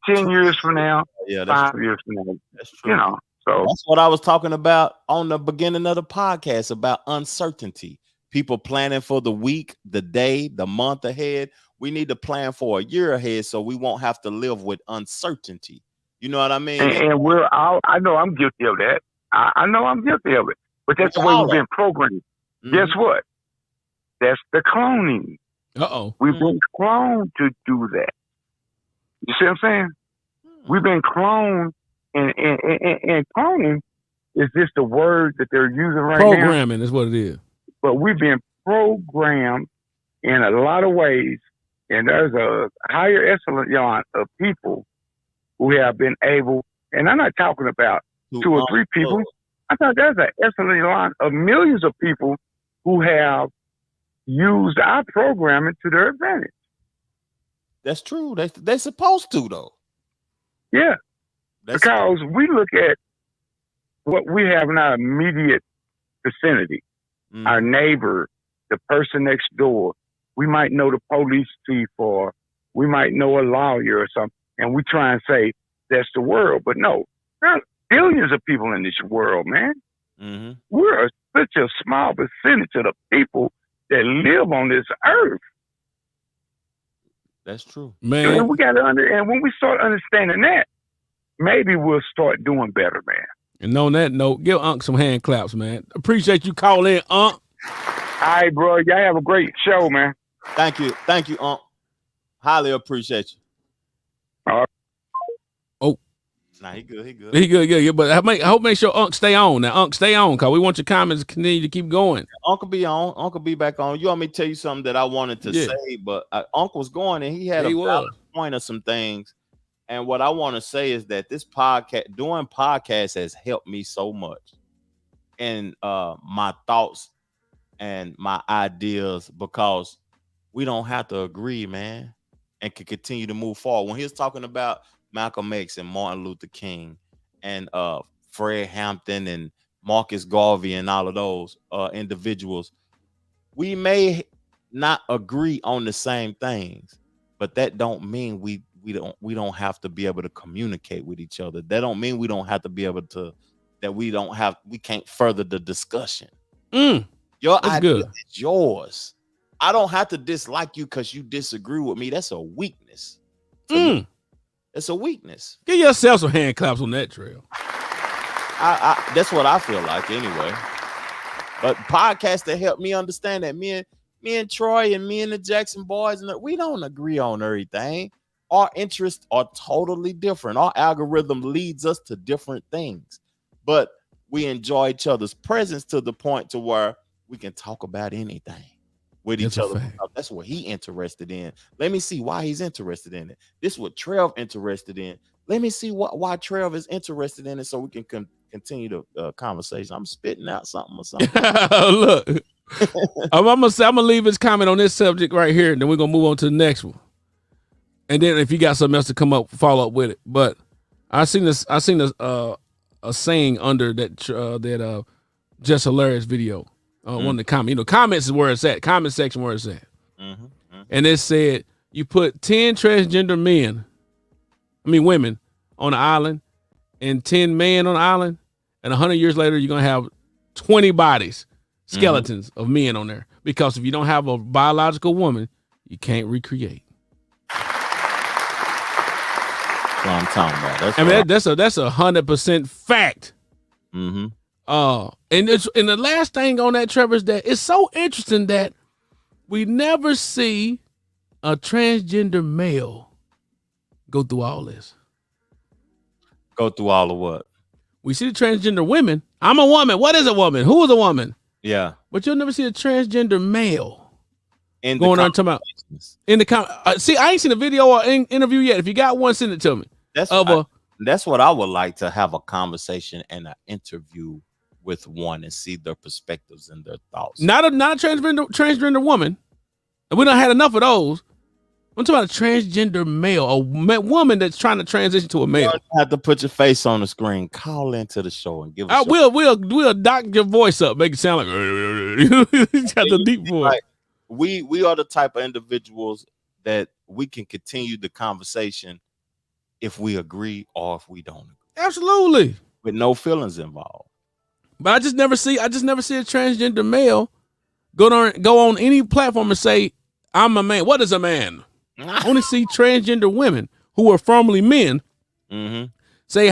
10 years from now, 5 years from now. That's true. So that's what I was talking about on the beginning of the podcast, about uncertainty. People planning for the week, the day, the month ahead. We need to plan for a year ahead so we won't have to live with uncertainty. You know what I mean? And I know I'm guilty of that. I know I'm guilty of it. But that's the way we've been programmed. Guess what? That's the cloning. We've been cloned to do that. You see what I'm saying? We've been cloned, and cloning is just a word that they're using right now. Programming is what it is. But we've been programmed in a lot of ways, and there's a higher echelon of people who have been able, and I'm not talking about 2 or 3 people. I thought there's an echelon of millions of people who have used our programming to their advantage. That's true. They're supposed to, though. Yeah. Because we look at what we have in our immediate vicinity, our neighbor, the person next door. We might know the police chief, or we might know a lawyer or something, and we try and say that's the world. But no, there are billions of people in this world, man. We're such a small percentage of the people that live on this earth. That's true, man. And we got to and when we start understanding that, maybe we'll start doing better, man. And on that note, give Unc some hand claps, man. Appreciate you calling in, Unc. All right, bro. Y'all have a great show, man. Thank you, Unc. Highly appreciate you. All right. Oh. Nah, he good. Yeah. But I hope make sure Unc stay on. Now, Unc, stay on, because we want your comments to continue to keep going. Uncle be on. Uncle be back on. You want me to tell you something that I wanted to say, but Uncle was going, and he had a valid point of some things. And what I want to say is that this podcast, doing podcasts, has helped me so much in my thoughts and my ideas, because we don't have to agree, man, and can continue to move forward. When he was talking about Malcolm X and Martin Luther King and Fred Hampton and Marcus Garvey and all of those individuals, we may not agree on the same things, but that don't mean we don't have to be able to communicate with each other. That don't mean we don't have to be able to that we can't further the discussion. Your idea is yours. I don't have to dislike you because you disagree with me. That's a weakness. It's a weakness. Give yourself some hand claps on that trail. That's what I feel like anyway. But podcasts that help me understand that me and Troy and me and the Jackson boys, and we don't agree on everything. Our interests are totally different. Our algorithm leads us to different things, but we enjoy each other's presence to the point to where we can talk about anything with each other. That's what he's interested in. Let me see why he's interested in it. This is what Trev interested in. Let me see why Trev is interested in it, so we can continue the conversation. I'm spitting out something or something. Look, I'm gonna leave his comment on this subject right here, and then we're gonna move on to the next one. And then if you got something else to come up, follow up with it. But I seen this a saying under that Just Hilarious video. One of the comments. Comments is where it's at. Comment section where it's at. And it said you put 10 transgender women on the island, and 10 men on the island, and 100 years later you're gonna have 20 bodies, skeletons of men on there. Because if you don't have a biological woman, you can't recreate. That's what I'm talking about. That's 100% fact. And the last thing on that, Trevor, is that it's so interesting that we never see a transgender male go through all this. Go through all of what? We see the transgender women. I'm a woman. What is a woman? Who is a woman? Yeah. But you'll never see a transgender male in going on talking about in the see, I ain't seen a video or interview yet. If you got one, send it to me. That's what I would like to have, a conversation and an interview with one and see their perspectives and their thoughts. Not a transgender woman. We done had enough of those. I'm talking about a transgender male, a woman that's trying to transition to a male. You don't have to put your face on the screen. Call into the show and give us. We'll dock your voice up, make it sound like you got the deep voice. Like, we are the type of individuals that we can continue the conversation if we agree or if we don't agree. Absolutely. With no feelings involved. But I just never see a transgender male go on any platform and say, I'm a man. What is a man? I only see transgender women who are formerly men say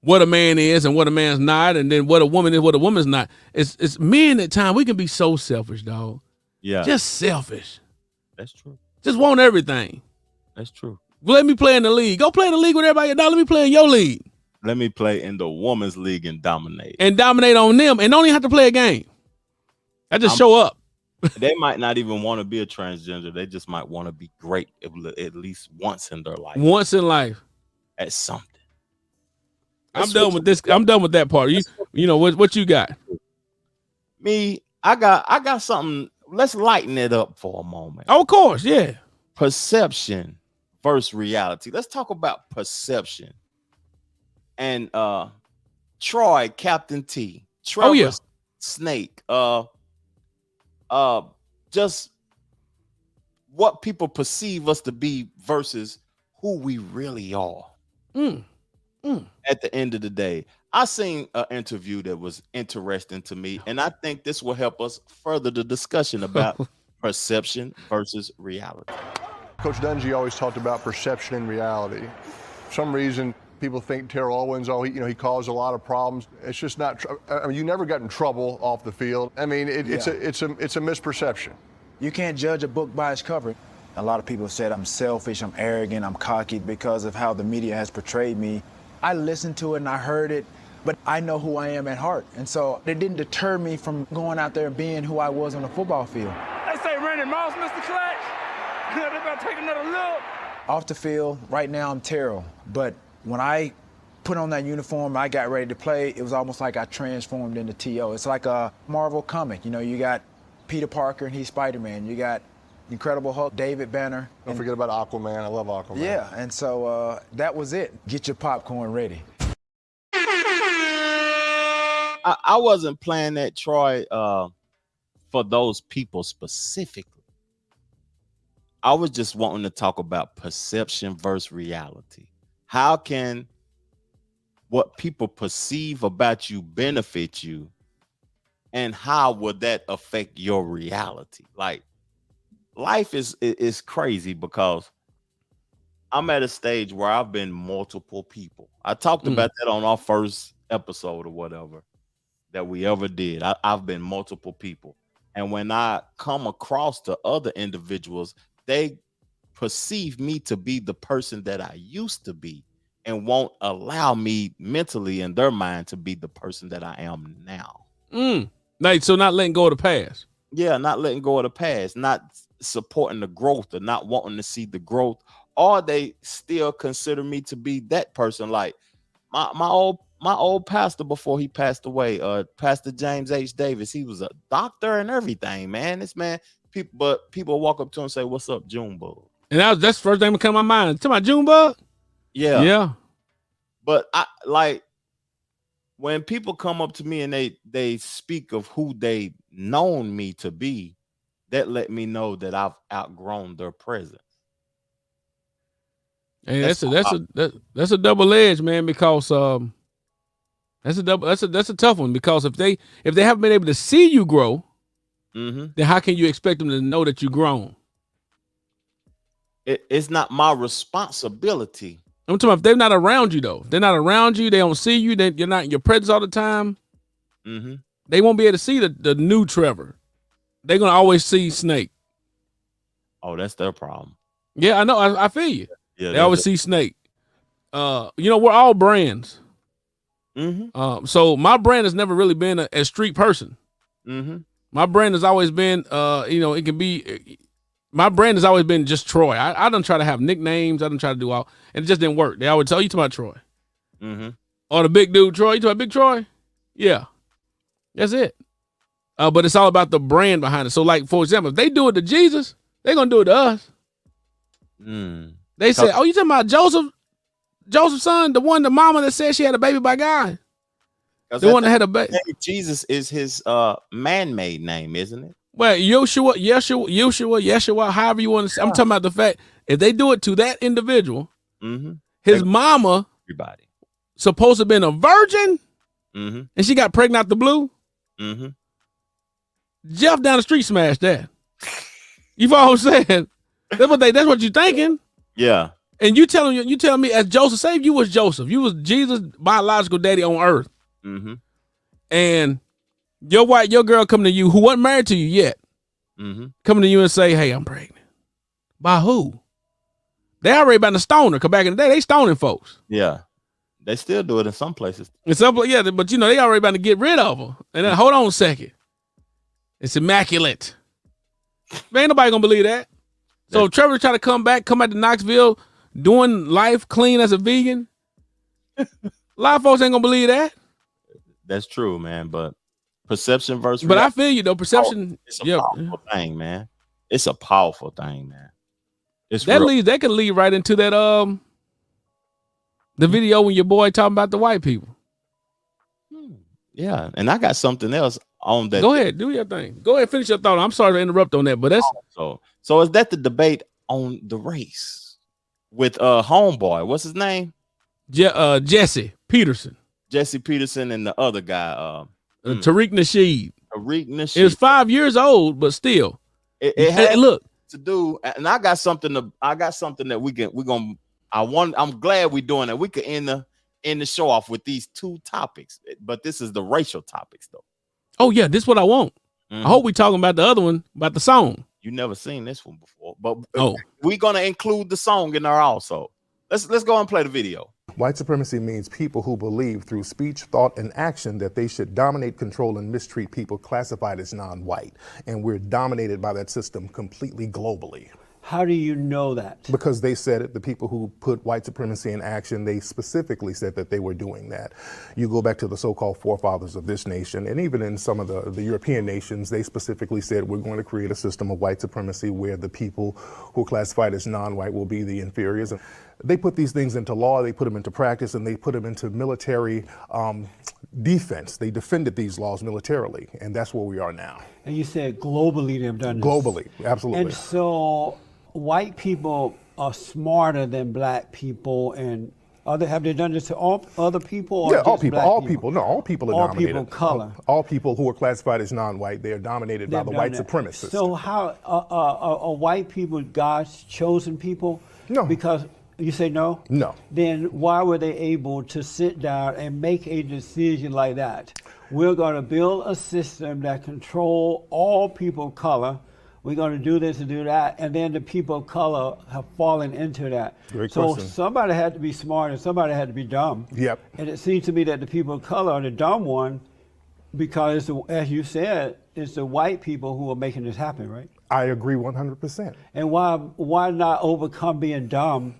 what a man is and what a man's not, and then what a woman is, what a woman's not. It's men at times. We can be so selfish, dog. Yeah. Just selfish. That's true. Just want everything. That's true. Let me play in the league. Go play in the league with everybody. Now let me play in your league. Let me play in the women's league and dominate. And dominate on them, and don't even have to play a game. I just show up. They might not even want to be a transgender. They just might want to be great at least once in their life. Once in life. At something. I'm done with this. I'm done with that part. You know what you got? Me, I got something. Let's lighten it up for a moment. Oh, of course, yeah. Perception versus reality. Let's talk about perception. And Troy, Captain T, Trevor Snake, just what people perceive us to be versus who we really are. At the end of the day, I seen an interview that was interesting to me, and I think this will help us further the discussion about perception versus reality. Coach Dungy always talked about perception and reality. For some reason, people think Terrell Owens, he caused a lot of problems. It's just not true. I mean, you never got in trouble off the field. I mean, it's a misperception. You can't judge a book by its cover. A lot of people said I'm selfish, I'm arrogant, I'm cocky because of how the media has portrayed me. I listened to it and I heard it, but I know who I am at heart. And so it didn't deter me from going out there and being who I was on the football field. They say Randy Moss, Mr. Clutch. They about to take another look. Off the field, right now I'm Terrell, but when I put on that uniform, I got ready to play, it was almost like I transformed into T.O. It's like a Marvel comic. You got Peter Parker and he's Spider-Man. You got Incredible Hulk, David Banner. Don't forget about Aquaman. I love Aquaman. Yeah, and so that was it. Get your popcorn ready. I wasn't playing that, Troy, for those people specifically. I was just wanting to talk about perception versus reality. How can what people perceive about you benefit you, and how would that affect your reality? Like, life is crazy because I'm at a stage where I've been multiple people. I talked about that on our first episode or whatever that we ever did. I've been multiple people. And when I come across to other individuals, they perceive me to be the person that I used to be and won't allow me mentally in their mind to be the person that I am now. Like, so not letting go of the past. Yeah, not letting go of the past, not supporting the growth or not wanting to see the growth, or they still consider me to be that person. Like my old pastor before he passed away, Pastor James H. Davis, he was a doctor and everything, man. This man, people walk up to him and say, "What's up, Junebug?" And that's the first thing that come to my mind. Talking about Junebug? Yeah. But I like when people come up to me and they speak of who they known me to be, that let me know that I've outgrown their presence. Hey, that's a double edge, man, because that's a tough one, because if they haven't been able to see you grow, then how can you expect them to know that you've grown? It's not my responsibility. I'm talking about if they're not around you, though. If they're not around you, they don't see you, you're not in your presence all the time. They won't be able to see the new Trevor. They're gonna always see Snake. Oh, that's their problem. Yeah, I know. I feel you. Yeah, they always see Snake. We're all brands. So my brand has never really been a street person. My brand has always been, it can be. My brand has always been just Troy. I don't try to have nicknames. I don't try to do all, and it just didn't work. They always tell you talking about Troy. Or the big dude Troy. You talking about Big Troy? Yeah, that's it. But it's all about the brand behind it. So, like, for example, if they do it to Jesus, they're gonna do it to us. They say, "Oh, you talking about Joseph's son, the mama that said she had a baby by God, the one that had a baby." Jesus is his man-made name, isn't it? Well, Yeshua, however you want to say. I'm talking about the fact if they do it to that individual, his mama, everybody, supposed to have been a virgin, and she got pregnant out the blue. Jeff down the street smashed that. You follow what I'm saying? That's what you're thinking. Yeah. And you telling me as Joseph, say if you was Joseph, you was Jesus' biological daddy on earth. And your girl coming to you who wasn't married to you yet, coming to you and say, "Hey, I'm pregnant." By who? They already about to stone her. Cause back in the day, they stoning folks. Yeah. They still do it in some places. In some places, yeah, but they already about to get rid of her. And then hold on a second. It's immaculate. Man, ain't nobody gonna believe that. So if Trevor's trying to come back to Knoxville doing life clean as a vegan, a lot of folks ain't gonna believe that. That's true, man. But perception versus reality. I feel you though. Perception, it's a powerful thing, man. It's a powerful thing, man. That could lead right into that the video when your boy talking about the white people. Yeah, and I got something else on that. Go ahead, do your thing. Go ahead, finish your thought. I'm sorry to interrupt on that, but that's so is that the debate on the race with homeboy? What's his name? Jesse Peterson. Jesse Peterson and the other guy, Tariq Nasheed. Tariq Nasheed. It was 5 years old, but still, it had look to do. And I got something that I'm glad we're doing that. We could end the show off with these two topics, but this is the racial topics though. Oh yeah, this is what I want. I hope we talking about the other one, about the song. You never seen this one before, but we're gonna include the song in there also. Let's go and play the video. White supremacy means people who believe through speech, thought, and action that they should dominate, control, and mistreat people classified as non-white. And we're dominated by that system completely globally. How do you know that? Because they said it, the people who put white supremacy in action, they specifically said that they were doing that. You go back to the so-called forefathers of this nation, and even in some of the European nations, they specifically said we're going to create a system of white supremacy where the people who are classified as non-white will be the inferiors. They put these things into law, they put them into practice, and they put them into military defense. They defended these laws militarily, and that's where we are now. And you said globally they've done this. Globally, absolutely. And so white people are smarter than black people and Have they done this to all other people? Or Yeah, all just people. black All people. No, all people are all dominated. people of color. All people who are classified as non-white, they are dominated by They've the done white that. supremacists. So how are white people God's chosen people? No. Because you say no? No. Then why were they able to sit down and make a decision like that? We're going to build a system that control all people of color. We're going to do this and do that. And then the people of color have fallen into that. Great so question. somebody had to be smart and somebody had to be dumb. Yep. And it seems to me that the people of color are the dumb one because, as you said, it's the white people who are making this happen, right? I agree 100%. And why not overcome being dumb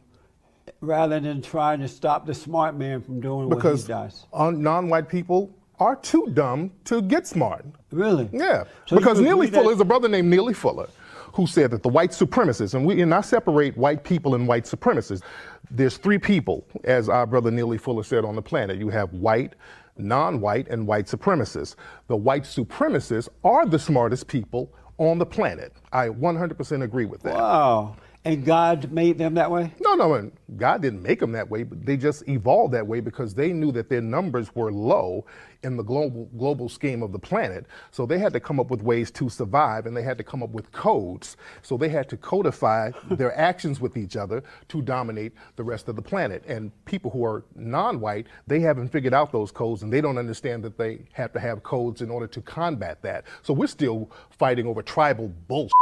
rather than trying to stop the smart man from doing what he does? Because non-white people are too dumb to get smart. Really? Yeah. So because you Neely agree Fuller, that- there's a brother named Neely Fuller who said that the white supremacists, and I separate white people and white supremacists. There's three people, as our brother Neely Fuller said, on the planet. You have white, non-white, and white supremacists. The white supremacists are the smartest people on the planet. I 100% agree with that. Wow. And God made them that way? No, God didn't make them that way, but they just evolved that way because they knew that their numbers were low in the global scheme of the planet. So they had to come up with ways to survive, and they had to come up with codes. So they had to codify their actions with each other to dominate the rest of the planet. And people who are non-white, they haven't figured out those codes, and they don't understand that they have to have codes in order to combat that. So we're still fighting over tribal bullshit.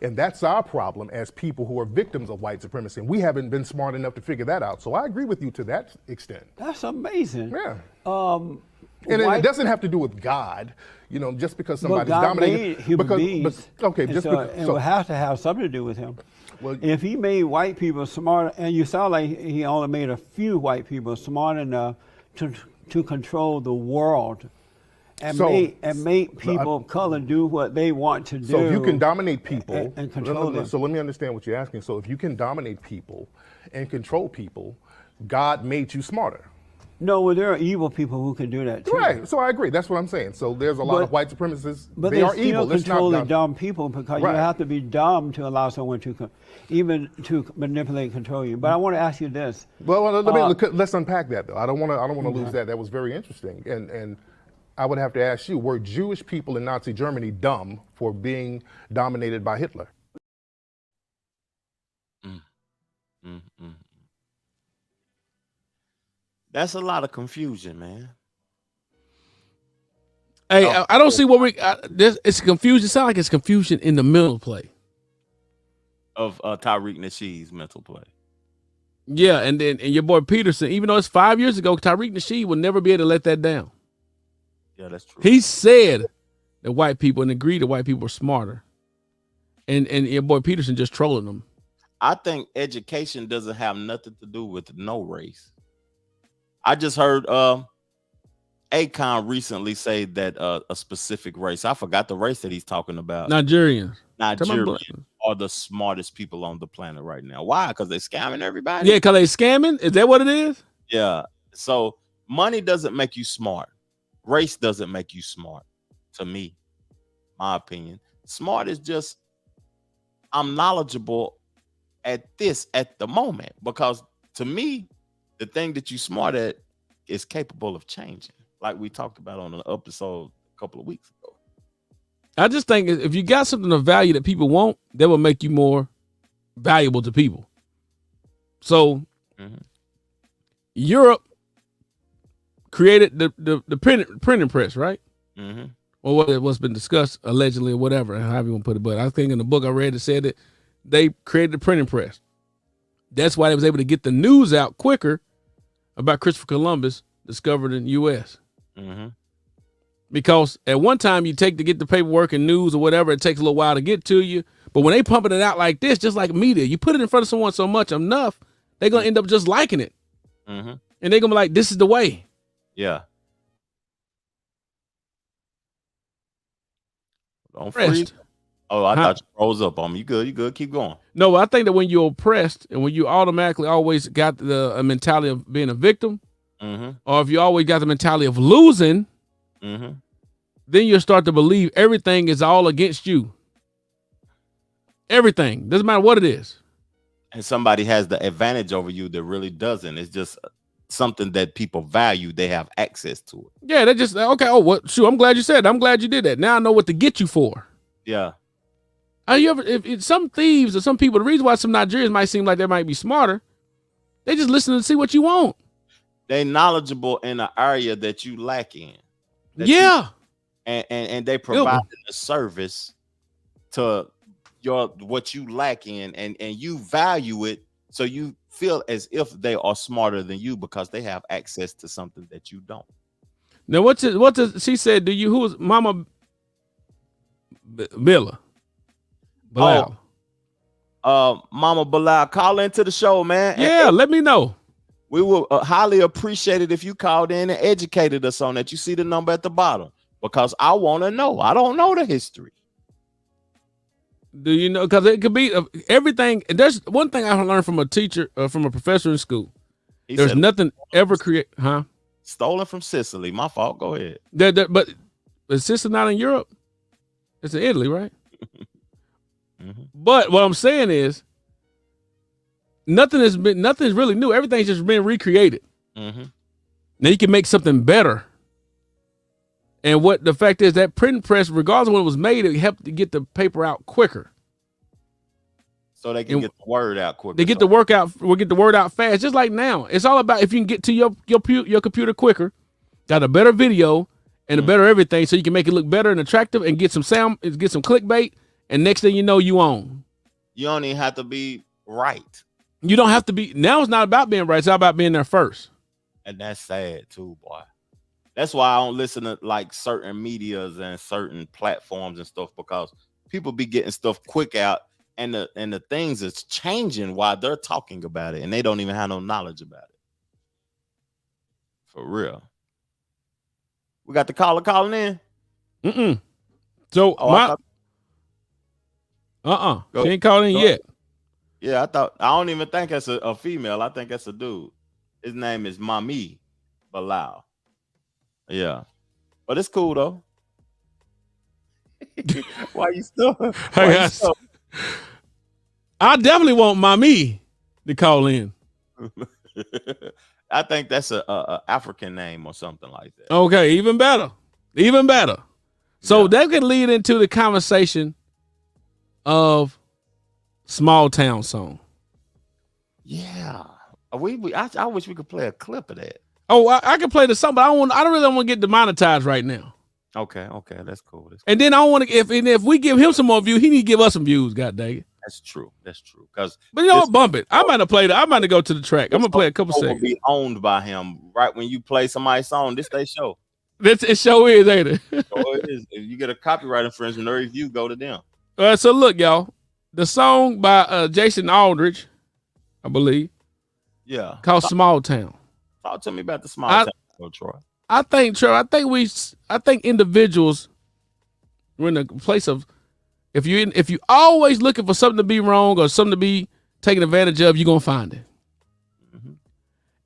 And that's our problem as people who are victims of white supremacy. And we haven't been smart enough to figure that out. So I agree with you to that extent. That's amazing. Yeah. And it doesn't have to do with God, just because somebody's God dominating. made human beings. So it has to have something to do with him. Well, if he made white people smart, and you sound like he only made a few white people smart enough to control the world. And make people of color do what they want to do. So if you can dominate people and control them. So let me understand what you're asking. So if you can dominate people and control people, God made you smarter. No, well, there are evil people who can do that too. Right. So I agree. That's what I'm saying. So there's a lot of white supremacists. But they are still evil. controlling dumb people because you have to be dumb to allow someone to manipulate and control you. But I want to ask you this. Well, let's unpack that though. I don't want to lose that. That was very interesting. And I would have to ask you, were Jewish people in Nazi Germany dumb for being dominated by Hitler? That's a lot of confusion, man. Hey, I don't see what it's confusion. It sounds like it's confusion in the mental play. Of Tariq Nasheed's mental play. Yeah, and your boy Peterson, even though it's 5 years ago, Tariq Nasheed will never be able to let that down. Yeah, that's true. He said that white people and agreed that white people are smarter. And your boy Peterson just trolling them. I think education doesn't have nothing to do with no race. I just heard Akon recently say that a specific race, I forgot the race that he's talking about. Nigerians are the smartest people on the planet right now. Why? Because they're scamming everybody? Yeah, because they scamming? Is that what it is? Yeah. So money doesn't make you smart. Race doesn't make you smart, to me, my opinion. Smart is just, I'm knowledgeable at the moment. Because to me, the thing that you're smart at is capable of changing. Like we talked about on an episode a couple of weeks ago. I just think if you got something of value that people want, that will make you more valuable to people. So Europe created the printing press, right? Or what's been discussed allegedly or whatever, however you want to put it. But I think in the book I read it said that they created the printing press. That's why they was able to get the news out quicker about Christopher Columbus discovered in the U.S. Because at one time you take to get the paperwork and news or whatever, it takes a little while to get to you. But when they pumping it out like this, just like media, you put it in front of someone so much enough, they're gonna end up just liking it, and they're gonna be like, "This is the way." Yeah. Don't freeze. Oh, I thought you froze up on me. You good. Keep going. No, I think that when you're oppressed and when you automatically always got the mentality of being a victim, or if you always got the mentality of losing, then you'll start to believe everything is all against you. Everything. Doesn't matter what it is. And somebody has the advantage over you that really doesn't. It's just something that people value, they have access to it. Yeah, they just okay. Oh, what? Shoot, I'm glad you said that. I'm glad you did that. Now I know what to get you for. Yeah. Are you ever? If some thieves or some people, the reason why some Nigerians might seem like they might be smarter, they just listen to see what you want. They knowledgeable in an area that you lack in. Yeah. And they provide a service to what you lack in, and you value it, so you feel as if they are smarter than you because they have access to something that you don't. Now what does she said? Do you, who was Mama Billa? Bilal. Mama Bilal, call into the show, man. Yeah, let me know. We will highly appreciate it if you called in and educated us on that. You see the number at the bottom, because I want to know. I don't know the history. Do you know? Because it could be everything. There's one thing I learned from a teacher, from a professor in school. There's nothing ever create, huh? Stolen from Sicily. My fault. Go ahead. But is Sicily not in Europe? It's in Italy, right? But what I'm saying is, nothing's really new. Everything's just been recreated. Now you can make something better. And what the fact is, that printing press, regardless of when it was made, it helped to get the paper out quicker. So they can get the word out quicker. They get the word out fast. Just like now, it's all about if you can get to your computer quicker, got a better video and a better everything, so you can make it look better and attractive and get some sound, get some clickbait, and next thing you know, you own. You don't even have to be right. You don't have to be. Now it's not about being right. It's all about being there first. And that's sad too, boy. That's why I don't listen to like certain medias and certain platforms and stuff, because people be getting stuff quick out, and the things is changing while they're talking about it, and they don't even have no knowledge about it. For real. We got the caller calling in. So she ain't calling in yet. Yeah, I don't even think that's a female. I think that's a dude. His name is Mami Bilal. Yeah, but it's cool though. Why you still? I definitely want Mami to call in. I think that's a African name or something like that. Okay, even better. So that could lead into the conversation of small town song. Yeah, I wish we could play a clip of that. Oh, I can play the song, but I don't really want to get demonetized right now. Okay, that's cool. And then I want to, if we give him some more views, he need to give us some views. God dang it. That's true. But you know what? Bump it. I'm going to play I'm going to go to the track. I'm going to play a couple seconds. Be owned by him right when you play somebody's song. This they show. It show is, ain't it? So it is. If you get a copyright infringement or review, go to them. So look, y'all. The song by Jason Aldridge, I believe. Yeah. Called Small Town. Talk to me about the small town, Troy. I think individuals, we're in a place of, if you always looking for something to be wrong or something to be taken advantage of, you're gonna find it.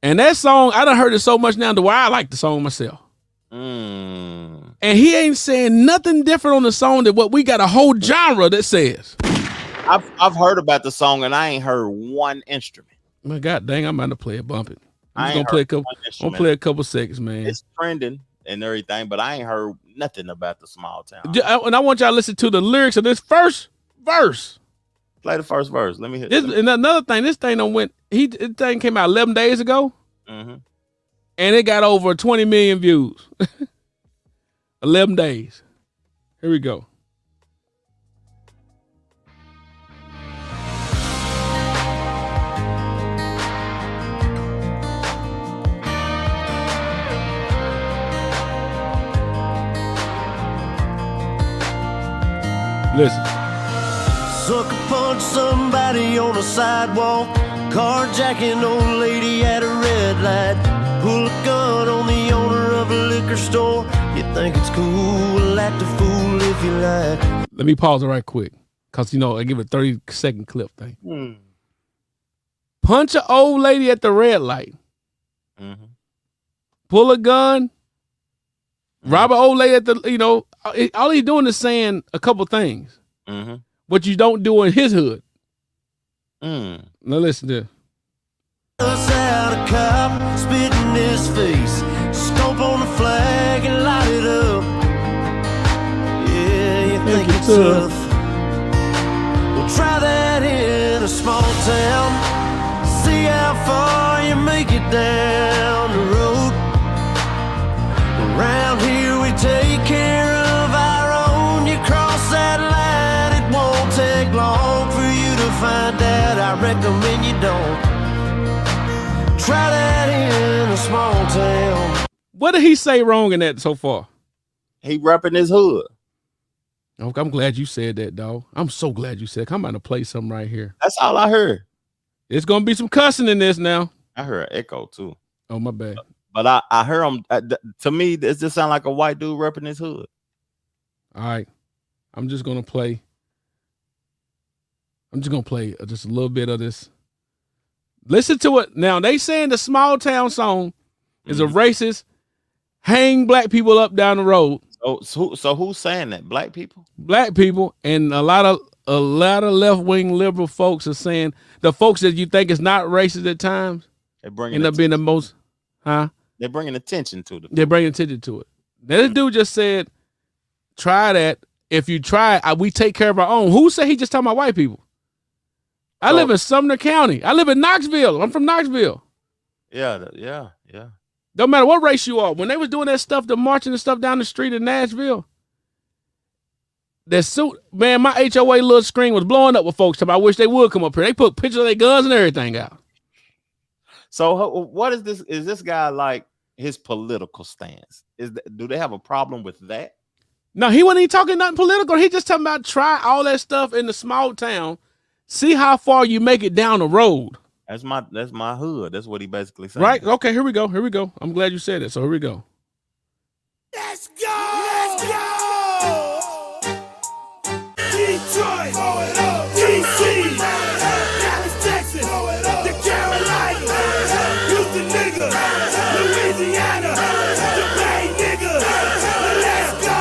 And that song, I done heard it so much now to where I like the song myself. And he ain't saying nothing different on the song than what we got a whole genre that says. I've heard about the song and I ain't heard one instrument. My God dang, I'm about to play it, bump it. I'm gonna play a couple seconds, man. It's trending and everything, but I ain't heard nothing about the small town. And I want y'all to listen to the lyrics of this first verse. Play the first verse. Let me hear this. And another thing, this thing this thing came out 11 days ago, and it got over 20 million views. 11 days. Here we go. Listen. Sucker punch somebody on a sidewalk, carjacking old lady at a red light, pull a gun on the owner of a liquor store. You think it's cool, act a fool if you like. Let me pause it right quick, because I give a 30-second clip thing. Punch an old lady at the red light, pull a gun, rob an old lady at the, all he's doing is saying a couple things. What you don't do in his hood. Now listen to this. Out a cop, spitting his face. Stomp on the flag and light it up. Yeah, you think it's tough? Well, try that in a small town. See how far you make it down the road. Around here we take care of our own. You cross that line, it won't take long for you to find out. I recommend you don't. Try that in a small town. What did he say wrong in that so far? He repping his hood. Okay, I'm glad you said that, dog. I'm so glad you said. I'm about to play something right here. That's all I heard. It's gonna be some cussing in this now. I heard an echo too. Oh, my bad. But I heard him. To me, it just sound like a white dude repping his hood. All right, I'm just gonna play. Just a little bit of this. Listen to it now. They saying the small town song is a racist. Hang black people up down the road. So who's saying that? Black people? Black people, and a lot of left wing liberal folks are saying the folks that you think is not racist at times end up being the most, huh? They're bringing attention to it. They're bringing attention to it. Now, this dude just said, "Try that. If you try it, we take care of our own." Who said he just talking about white people? I live in Sumner County. I live in Knoxville. I'm from Knoxville. Yeah. Don't matter what race you are. When they was doing that stuff, the marching and stuff down the street in Nashville, that suit, man, my HOA little screen was blowing up with folks talking about, I wish they would come up here. They put pictures of their guns and everything out. So what is this? Is this guy like his political stance? Do they have a problem with that? No, he wasn't even talking nothing political. He just talking about try all that stuff in the small town. See how far you make it down the road. That's my hood. That's what he basically said. Right? Okay, here we go. I'm glad you said it. So here we go. Let's go! Detroit, DC, Dallas, Texas, the Carolinas, Houston niggas, Louisiana, the Bay niggas. Let's go!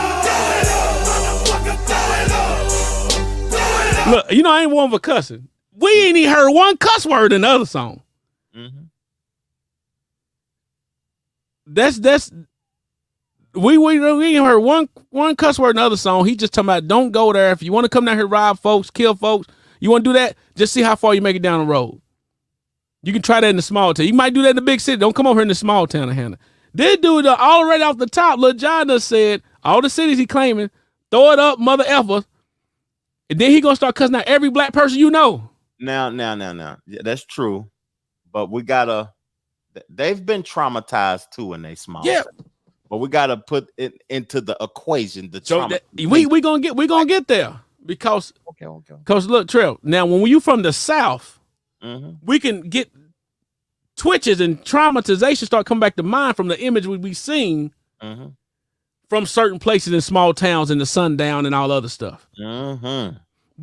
Throw it up. Look, you know I ain't one for cussing. We ain't even heard one cuss word in the other song. Mm-hmm. We ain't heard one cuss word in the other song. He just talking about don't go there. If you want to come down here, rob folks, kill folks, you want to do that, just see how far you make it down the road. You can try that in the small town. You might do that in the big city. Don't come over here in the small town to handle. This dude all right off the top, Lil John just said all the cities he claiming, throw it up, mother effer. And then he gonna start cussing out every black person you know. Now. Yeah, that's true. But they've been traumatized too in they small. Yeah. Town. But we gotta put it into the equation. We gonna get there because look, Trev. Now when you from the South, we can get twitches and traumatization start coming back to mind from the image we seen from certain places in small towns in the sundown and all other stuff.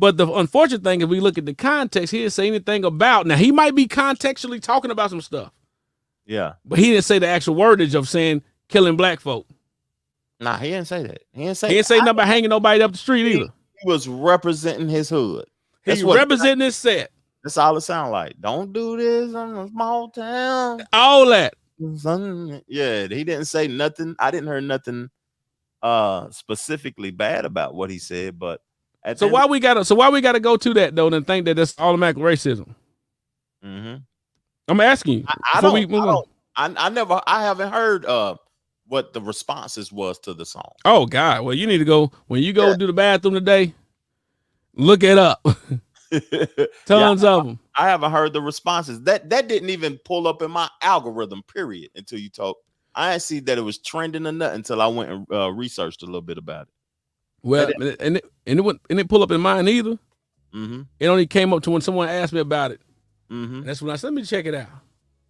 But the unfortunate thing, if we look at the context, he didn't say anything about. Now he might be contextually talking about some stuff. Yeah, but he didn't say the actual wordage of saying killing black folk. Nah, he didn't say that. He didn't say nothing about hanging nobody up the street either. He was representing his hood. He's representing his set. That's all it sounds like. Don't do this in a small town. All that. Yeah, he didn't say nothing. I didn't hear nothing specifically bad about what he said, but why we gotta go to that though and think that that's automatic racism? I'm asking you. I haven't heard what the responses was to the song. Oh God. Well, you need to go when you go to the bathroom today, look it up. Tons of them. I haven't heard the responses. That didn't even pull up in my algorithm, period, until you talk. I didn't see that it was trending or nothing until I went and researched a little bit about it. Well, it didn't pull up in mine either. It only came up to when someone asked me about it. That's when I said, let me check it out.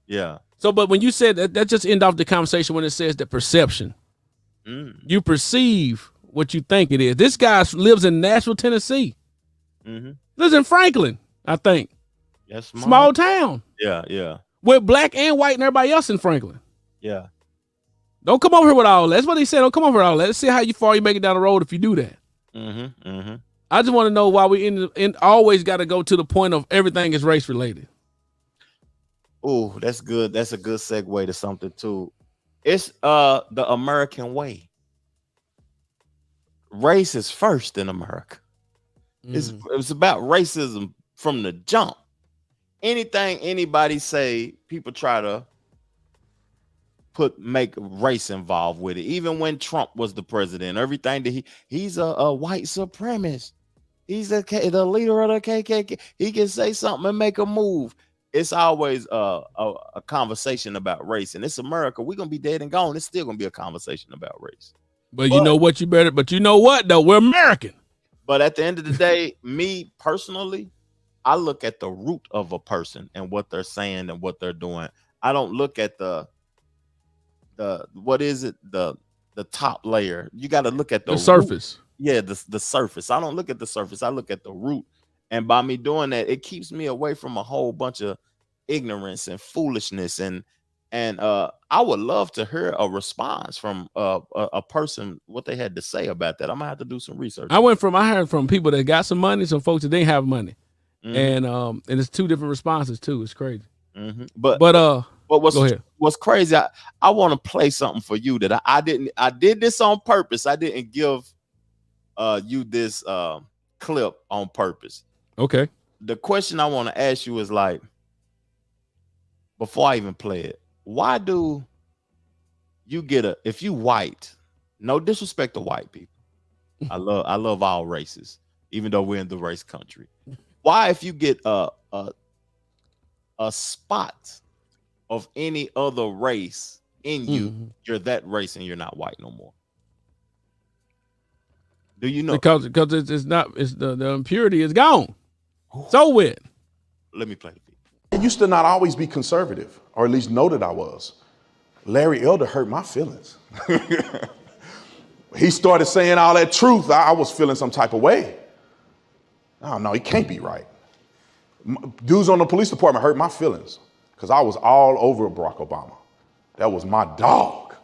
Yeah. So, but when you said that just end off the conversation when it says that perception. You perceive what you think it is. This guy lives in Nashville, Tennessee. Lives in Franklin, I think. Yes, small town. Yeah. With black and white and everybody else in Franklin. Yeah. Don't come over here with all that. That's what he said. Don't come over here with all that. Let's see how far you make it down the road if you do that. I just want to know why we always got to go to the point of everything is race related. Oh, that's good. That's a good segue to something too. It's the American way. Race is first in America. It's about racism from the jump. Anything anybody say, people try to make race involved with it. Even when Trump was the president, everything that he's a white supremacist. He's the leader of the KKK. He can say something and make a move. It's always a conversation about race, and it's America. We're gonna be dead and gone. It's still gonna be a conversation about race. But you know what? But you know what though? We're American. But at the end of the day, me personally, I look at the root of a person and what they're saying and what they're doing. I don't look at the what is it, the top layer. You got to look at the surface. Yeah, the surface. I don't look at the surface. I look at the root. And by me doing that, it keeps me away from a whole bunch of ignorance and foolishness. And I would love to hear a response from a person, what they had to say about that. I'm gonna have to do some research. I heard from people that got some money, some folks that didn't have money, and it's two different responses too. It's crazy. But what's crazy? I want to play something for you that I did this on purpose. I didn't give you this clip on purpose. Okay. The question I want to ask you is like, before I even play it, why do you get if you white, no disrespect to white people. I love all races, even though we're in the race country. Why, if you get a spot of any other race in you, you're that race and you're not white no more? Do you know? Because it's the impurity is gone. So with. Let me play it. It used to not always be conservative, or at least know that I was. Larry Elder hurt my feelings. He started saying all that truth. I was feeling some type of way. Oh, no, he can't be right. Dudes on the police department hurt my feelings because I was all over Barack Obama. That was my dog.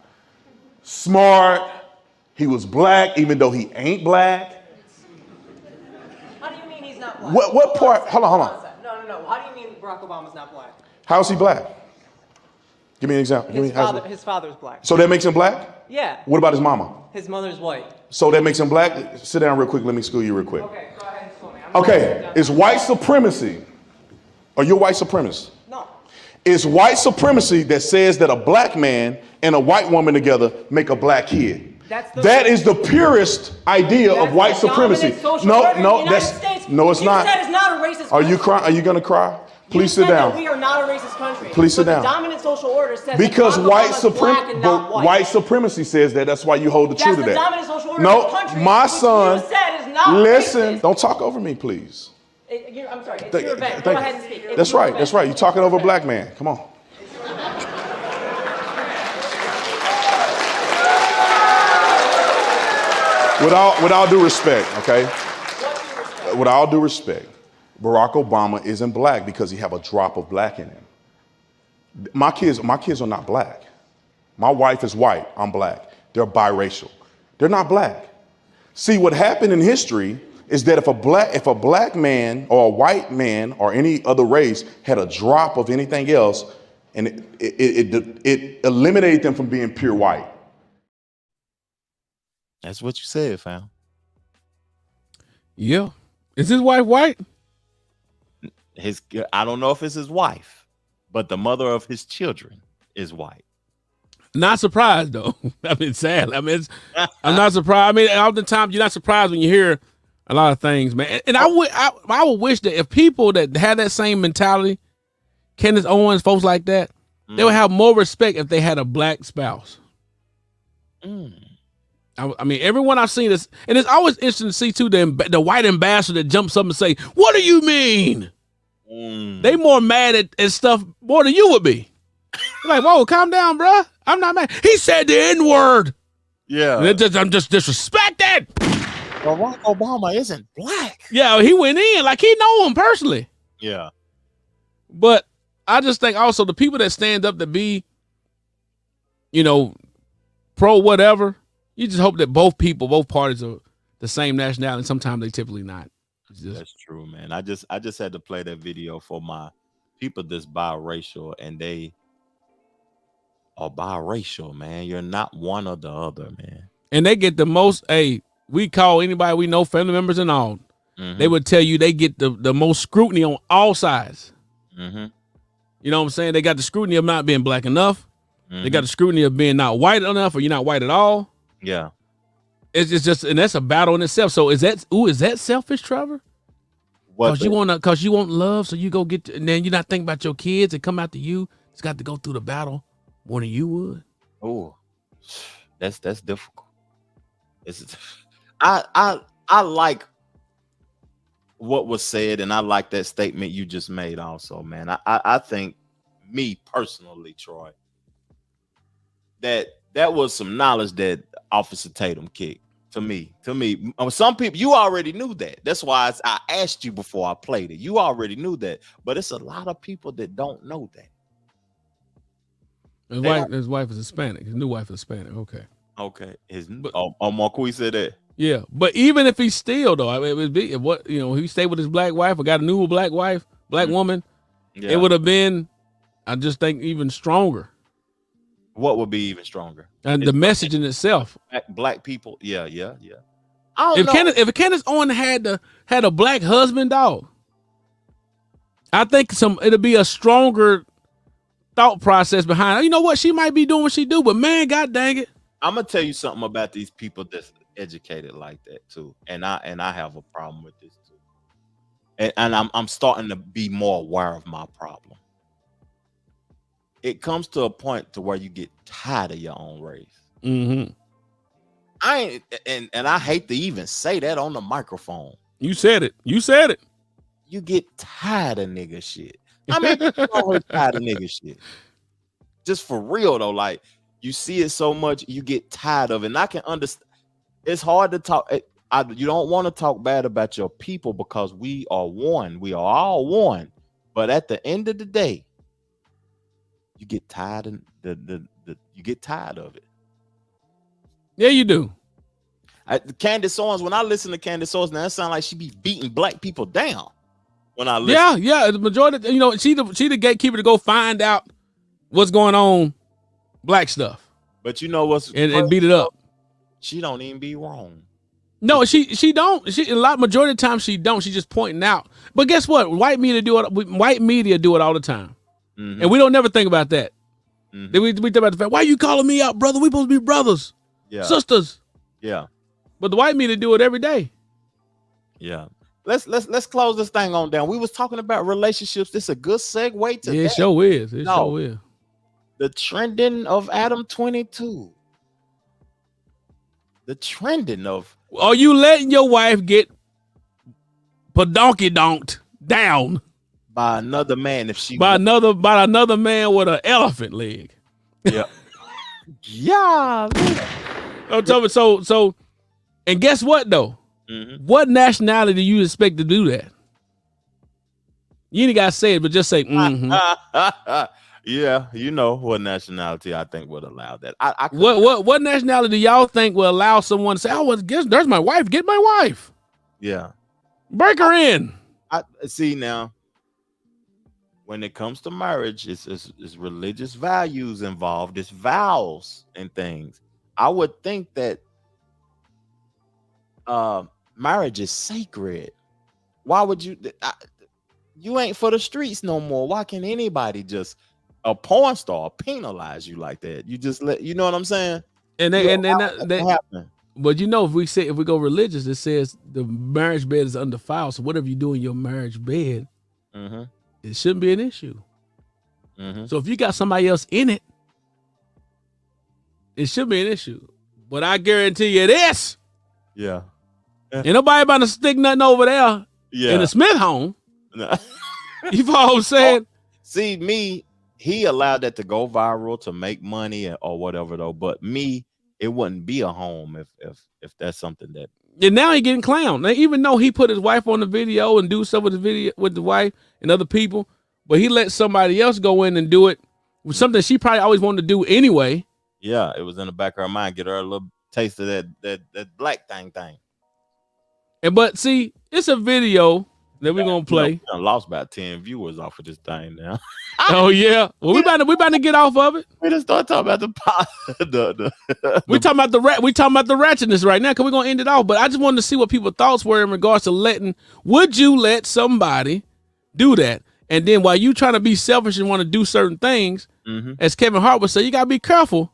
Smart. He was black, even though he ain't black. How do you mean he's not black? What part? Hold on. No. How do you mean Barack Obama's not black? How is he black? Give me an example. His father's black. So that makes him black? Yeah. What about his mama? His mother's white. So that makes him black? Sit down real quick. Let me school you real quick. Okay, go ahead and school me. Okay, is white supremacy, are you a white supremacist? No. Is white supremacy that says that a black man and a white woman together make a black kid? That is the purest idea of white supremacy. No, it's not. You said it's not a racist Are you crying? Are you going to cry? Please sit down. We are not a racist country. Please sit down. The dominant social order says because that white supremacy says that. That's why you hold the true to that. That's the dominant social order of the country. My son. You said is not listen. racist. Don't talk over me, please. I'm sorry. It's your event. Go ahead and speak. That's right. That's right. You're talking over a black man. Come on. With all due respect, okay? With all due respect, Barack Obama isn't black because he have a drop of black in him. My kids are not black. My wife is white. I'm black. They're biracial. They're not black. See, what happened in history is that if a black man or a white man or any other race had a drop of anything else, and it eliminated them from being pure white. That's what you said, fam. Yeah. Is his wife white? I don't know if it's his wife, but the mother of his children is white. Not surprised though. I mean, sad. I mean, I'm not surprised. I mean, oftentimes you're not surprised when you hear a lot of things, man. And I would wish that if people that had that same mentality, Candace Owens, folks like that, they would have more respect if they had a black spouse. I mean, everyone I've seen is, and it's always interesting to see too the white ambassador that jumps up and say, "What do you mean?" They more mad at stuff more than you would be. Like, whoa, calm down, bro. I'm not mad. He said the N-word. Yeah, I'm just disrespected. Barack Obama isn't black. Yeah, he went in like he know him personally. Yeah, but I just think also the people that stand up to be, pro whatever. You just hope that both parties are the same nationality. Sometimes they typically not. That's true, man. I just had to play that video for my people that's biracial, and they or biracial, man. You're not one or the other, man. And they get the most. Hey, we call anybody we know, family members and all. They would tell you they get the most scrutiny on all sides. Mm-hmm. You know what I'm saying? They got the scrutiny of not being black enough. They got the scrutiny of being not white enough, or you're not white at all. Yeah. It's just, and that's a battle in itself. So is that selfish, Trevor? Cause you want love, so you go get, and then you're not thinking about your kids and come after you. It's got to go through the battle more than you would. Oh, that's difficult. I like what was said, and I like that statement you just made also, man. I think, me personally, Troy, that was some knowledge that Officer Tatum kicked. To me, some people, you already knew that. That's why I asked you before I played it. You already knew that, but it's a lot of people that don't know that. His wife is Hispanic. His new wife is Hispanic. Okay. Marquis said that. Yeah, but even if he's still though, I mean, it would be he stayed with his black wife or got a new black woman. Yeah. It would have been, I just think, even stronger. What would be even stronger? And the message in itself. Black people, yeah. I don't know. If Candace Owens had a black husband, dog, I think it'll be a stronger thought process behind. You know what? She might be doing what she do, but man, god dang it, I'm gonna tell you something about these people that's educated like that too, and I have a problem with this too, and I'm starting to be more aware of my problem. It comes to a point to where you get tired of your own race. Mm-hmm. I ain't, and I hate to even say that on the microphone. You said it. You get tired of nigga shit. I mean, you always tired of nigga shit. Just for real though, like you see it so much, you get tired of it. And I can understand. It's hard to talk. You don't want to talk bad about your people because we are one. We are all one. But at the end of the day, you get tired and you get tired of it. Yeah, you do. Candace Owens, when I listen to Candace Owens, now it sounds like she be beating black people down. When I listen. Yeah, the majority, she the gatekeeper to go find out what's going on, black stuff. But you know what's and beat it up. She don't even be wrong. No, she don't. Majority of the time she don't. She's just pointing out. But guess what? White media do it all the time. Mm-hmm. And we don't never think about that. Mm-hmm. Then we think about the fact, why you calling me out, brother? We supposed to be brothers, sisters. Yeah. But the white media do it every day. Yeah. Let's close this thing on down. We was talking about relationships. This is a good segue to It sure is. Sure is. The trending of Adam 22. The trending of. Are you letting your wife get donked down by another man if she by another man with an elephant leg? Yeah. Yeah. So and guess what though? Mm-hmm. What nationality do you expect to do that? You ain't gotta say it, but just say mm-hmm. Yeah, you know what nationality I think would allow that. What nationality y'all think will allow someone to say, "Oh, well, guess there's my wife. Get my wife." Yeah, break her in. I see now. When it comes to marriage, it's religious values involved. It's vows and things. I would think that marriage is sacred. Why would you? You ain't for the streets no more. Why can anybody just a porn star penalize you like that? You just let, you know what I'm saying? And they happen. But if we go religious, it says the marriage bed is undefiled. So whatever you do in your marriage bed, mm-hmm. it shouldn't be an issue. Mm-hmm. So if you got somebody else in it, it should be an issue. But I guarantee you this. Yeah. Ain't nobody about to stick nothing over there in the Smith home. No. You follow what I'm saying? See, me, he allowed that to go viral to make money or whatever though. But me, it wouldn't be a home if that's something that. And now he getting clowned. Now, even though he put his wife on the video and do stuff with the video with the wife and other people, but he let somebody else go in and do it with something she probably always wanted to do anyway. Yeah, it was in the back of her mind, get her a little taste of that black thing. And but see, it's a video. Then we're gonna play. We done lost about 10 viewers off of this thing now. Oh yeah. Well, we about to get off of it. We just start talking about we talking about the ratchetness right now because we're gonna end it off. But I just wanted to see what people's thoughts were in regards to would you let somebody do that? And then while you trying to be selfish and want to do certain things, as Kevin Hart would say, you gotta be careful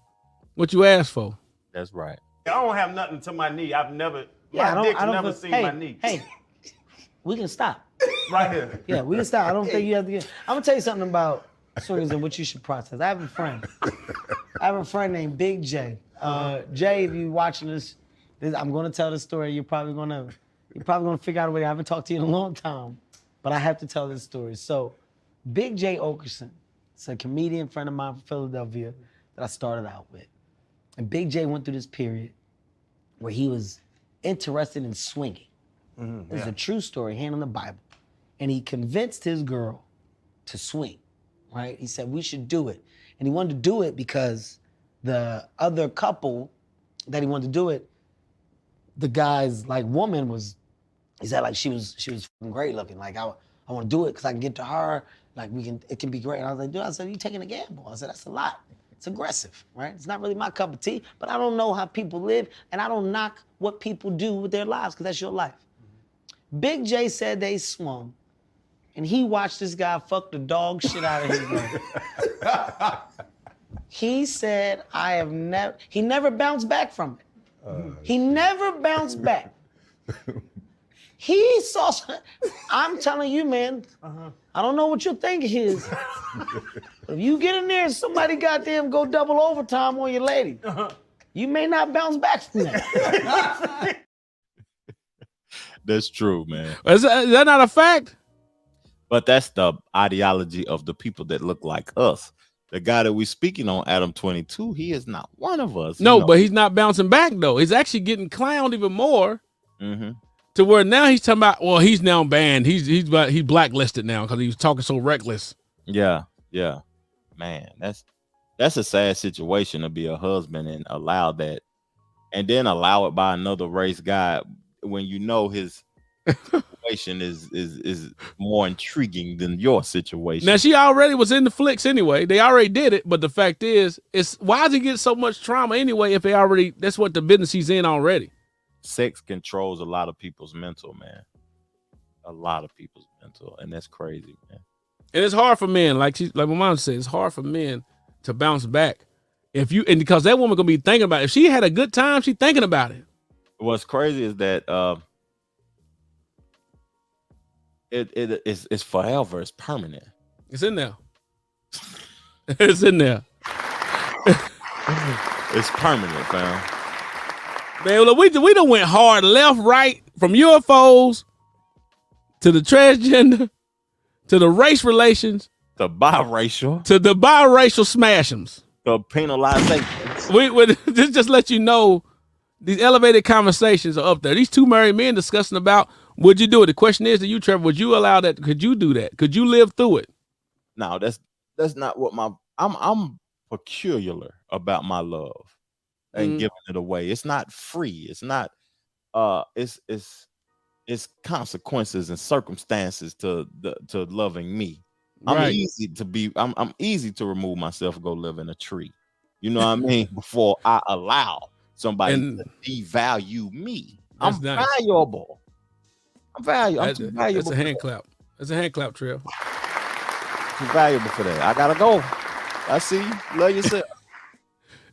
what you ask for. That's right. I don't have nothing to my knee. I've never. Yeah, my dick's I don't never seen my knee. Hey, we can stop. Right here. Yeah, we can stop. I don't think you have to get. I'm gonna tell you something about swingers and what you should process. I have a friend named Big J. Jay, if you watching this, I'm gonna tell this story. You're probably gonna figure out a way. I haven't talked to you in a long time, but I have to tell this story. So, Big J Okerson, it's a comedian friend of mine from Philadelphia that I started out with, and Big J went through this period where he was interested in swinging. It's a true story, hand on the Bible. And he convinced his girl to swing, right? He said, we should do it. And he wanted to do it because the other couple that he wanted to do it, the guy's woman was, he said she was great looking. I want to do it because I can get to her. It can be great. And I was like, dude, I said, you taking a gamble. I said, that's a lot. It's aggressive, right? It's not really my cup of tea, but I don't know how people live, and I don't knock what people do with their lives because that's your life. Big J said they swung, and he watched this guy fuck the dog shit out of his leg. He said, he never bounced back from it. He never bounced back. He saw, I'm telling you, man, I don't know what your thinking is, but if you get in there and somebody goddamn go double overtime on your lady, you may not bounce back from that. That's true, man. Is that not a fact? But that's the ideology of the people that look like us. The guy that we're speaking on, Adam 22, he is not one of us. No, but he's not bouncing back though. He's actually getting clowned even more. To where now he's talking about, well, he's now banned. He's blacklisted now because he was talking so reckless. Yeah. Man, that's a sad situation to be a husband and allow that, and then allow it by another race guy when you know his situation is more intriguing than your situation. Now she already was in the flicks anyway. They already did it, but the fact is, why does he get so much trauma anyway if that's what the business he's in already? Sex controls a lot of people's mental, man. A lot of people's mental, and that's crazy, man. And it's hard for men, like my mom said, it's hard for men to bounce back because that woman gonna be thinking about it. If she had a good time, she thinking about it. What's crazy is that it's forever. It's permanent. It's in there. It's in there. It's permanent, fam. Man, look, we done went hard left, right, from UFOs to the transgender to the race relations, the biracial, to the biracial smashems, the penalization. We just let you know these elevated conversations are up there. These two married men discussing about would you do it. The question is to you, Trevor, would you allow that? Could you do that? Could you live through it? No, that's not what I'm peculiar about my love and giving it away. It's not free. It's not it's consequences and circumstances to loving me. I'm easy to remove myself and go live in a tree. You know what I mean? Before I allow somebody to devalue me. I'm valuable. I'm valuable. I'm too valuable. That's a hand clap. That's a hand clap, Trev. Too valuable for that. I gotta go. I see you. Love yourself.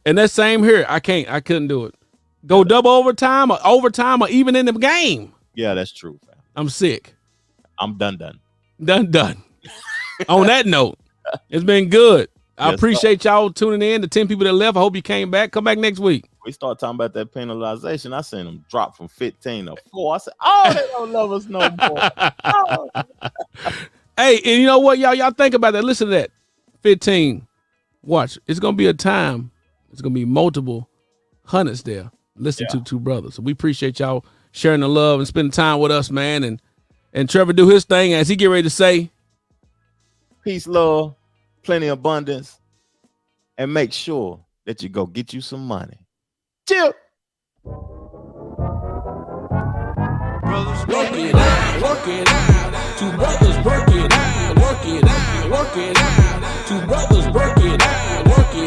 And that same here, I couldn't do it. Go double overtime or even in the game. Yeah, that's true, fam. I'm sick. I'm done. On that note, it's been good. I Yes, appreciate y'all tuning in. The 10 people that left, I hope you came back. Come back next week. We start talking about that penalization. I seen them drop from 15 to 4. I said, oh, they don't love us no more. Oh. Hey, and you know what, y'all think about that. Listen to that. 15. Watch. It's going to be a time. It's going to be multiple hundreds there. Listen to two brothers. So we appreciate y'all sharing the love and spending time with us, man. And Trevor do his thing as he get ready to say, peace, love, plenty of abundance, and make sure that you go get you some money. Chill. out, work it out, work it out. Two brothers work it out, work it out, work it out. Two brothers work it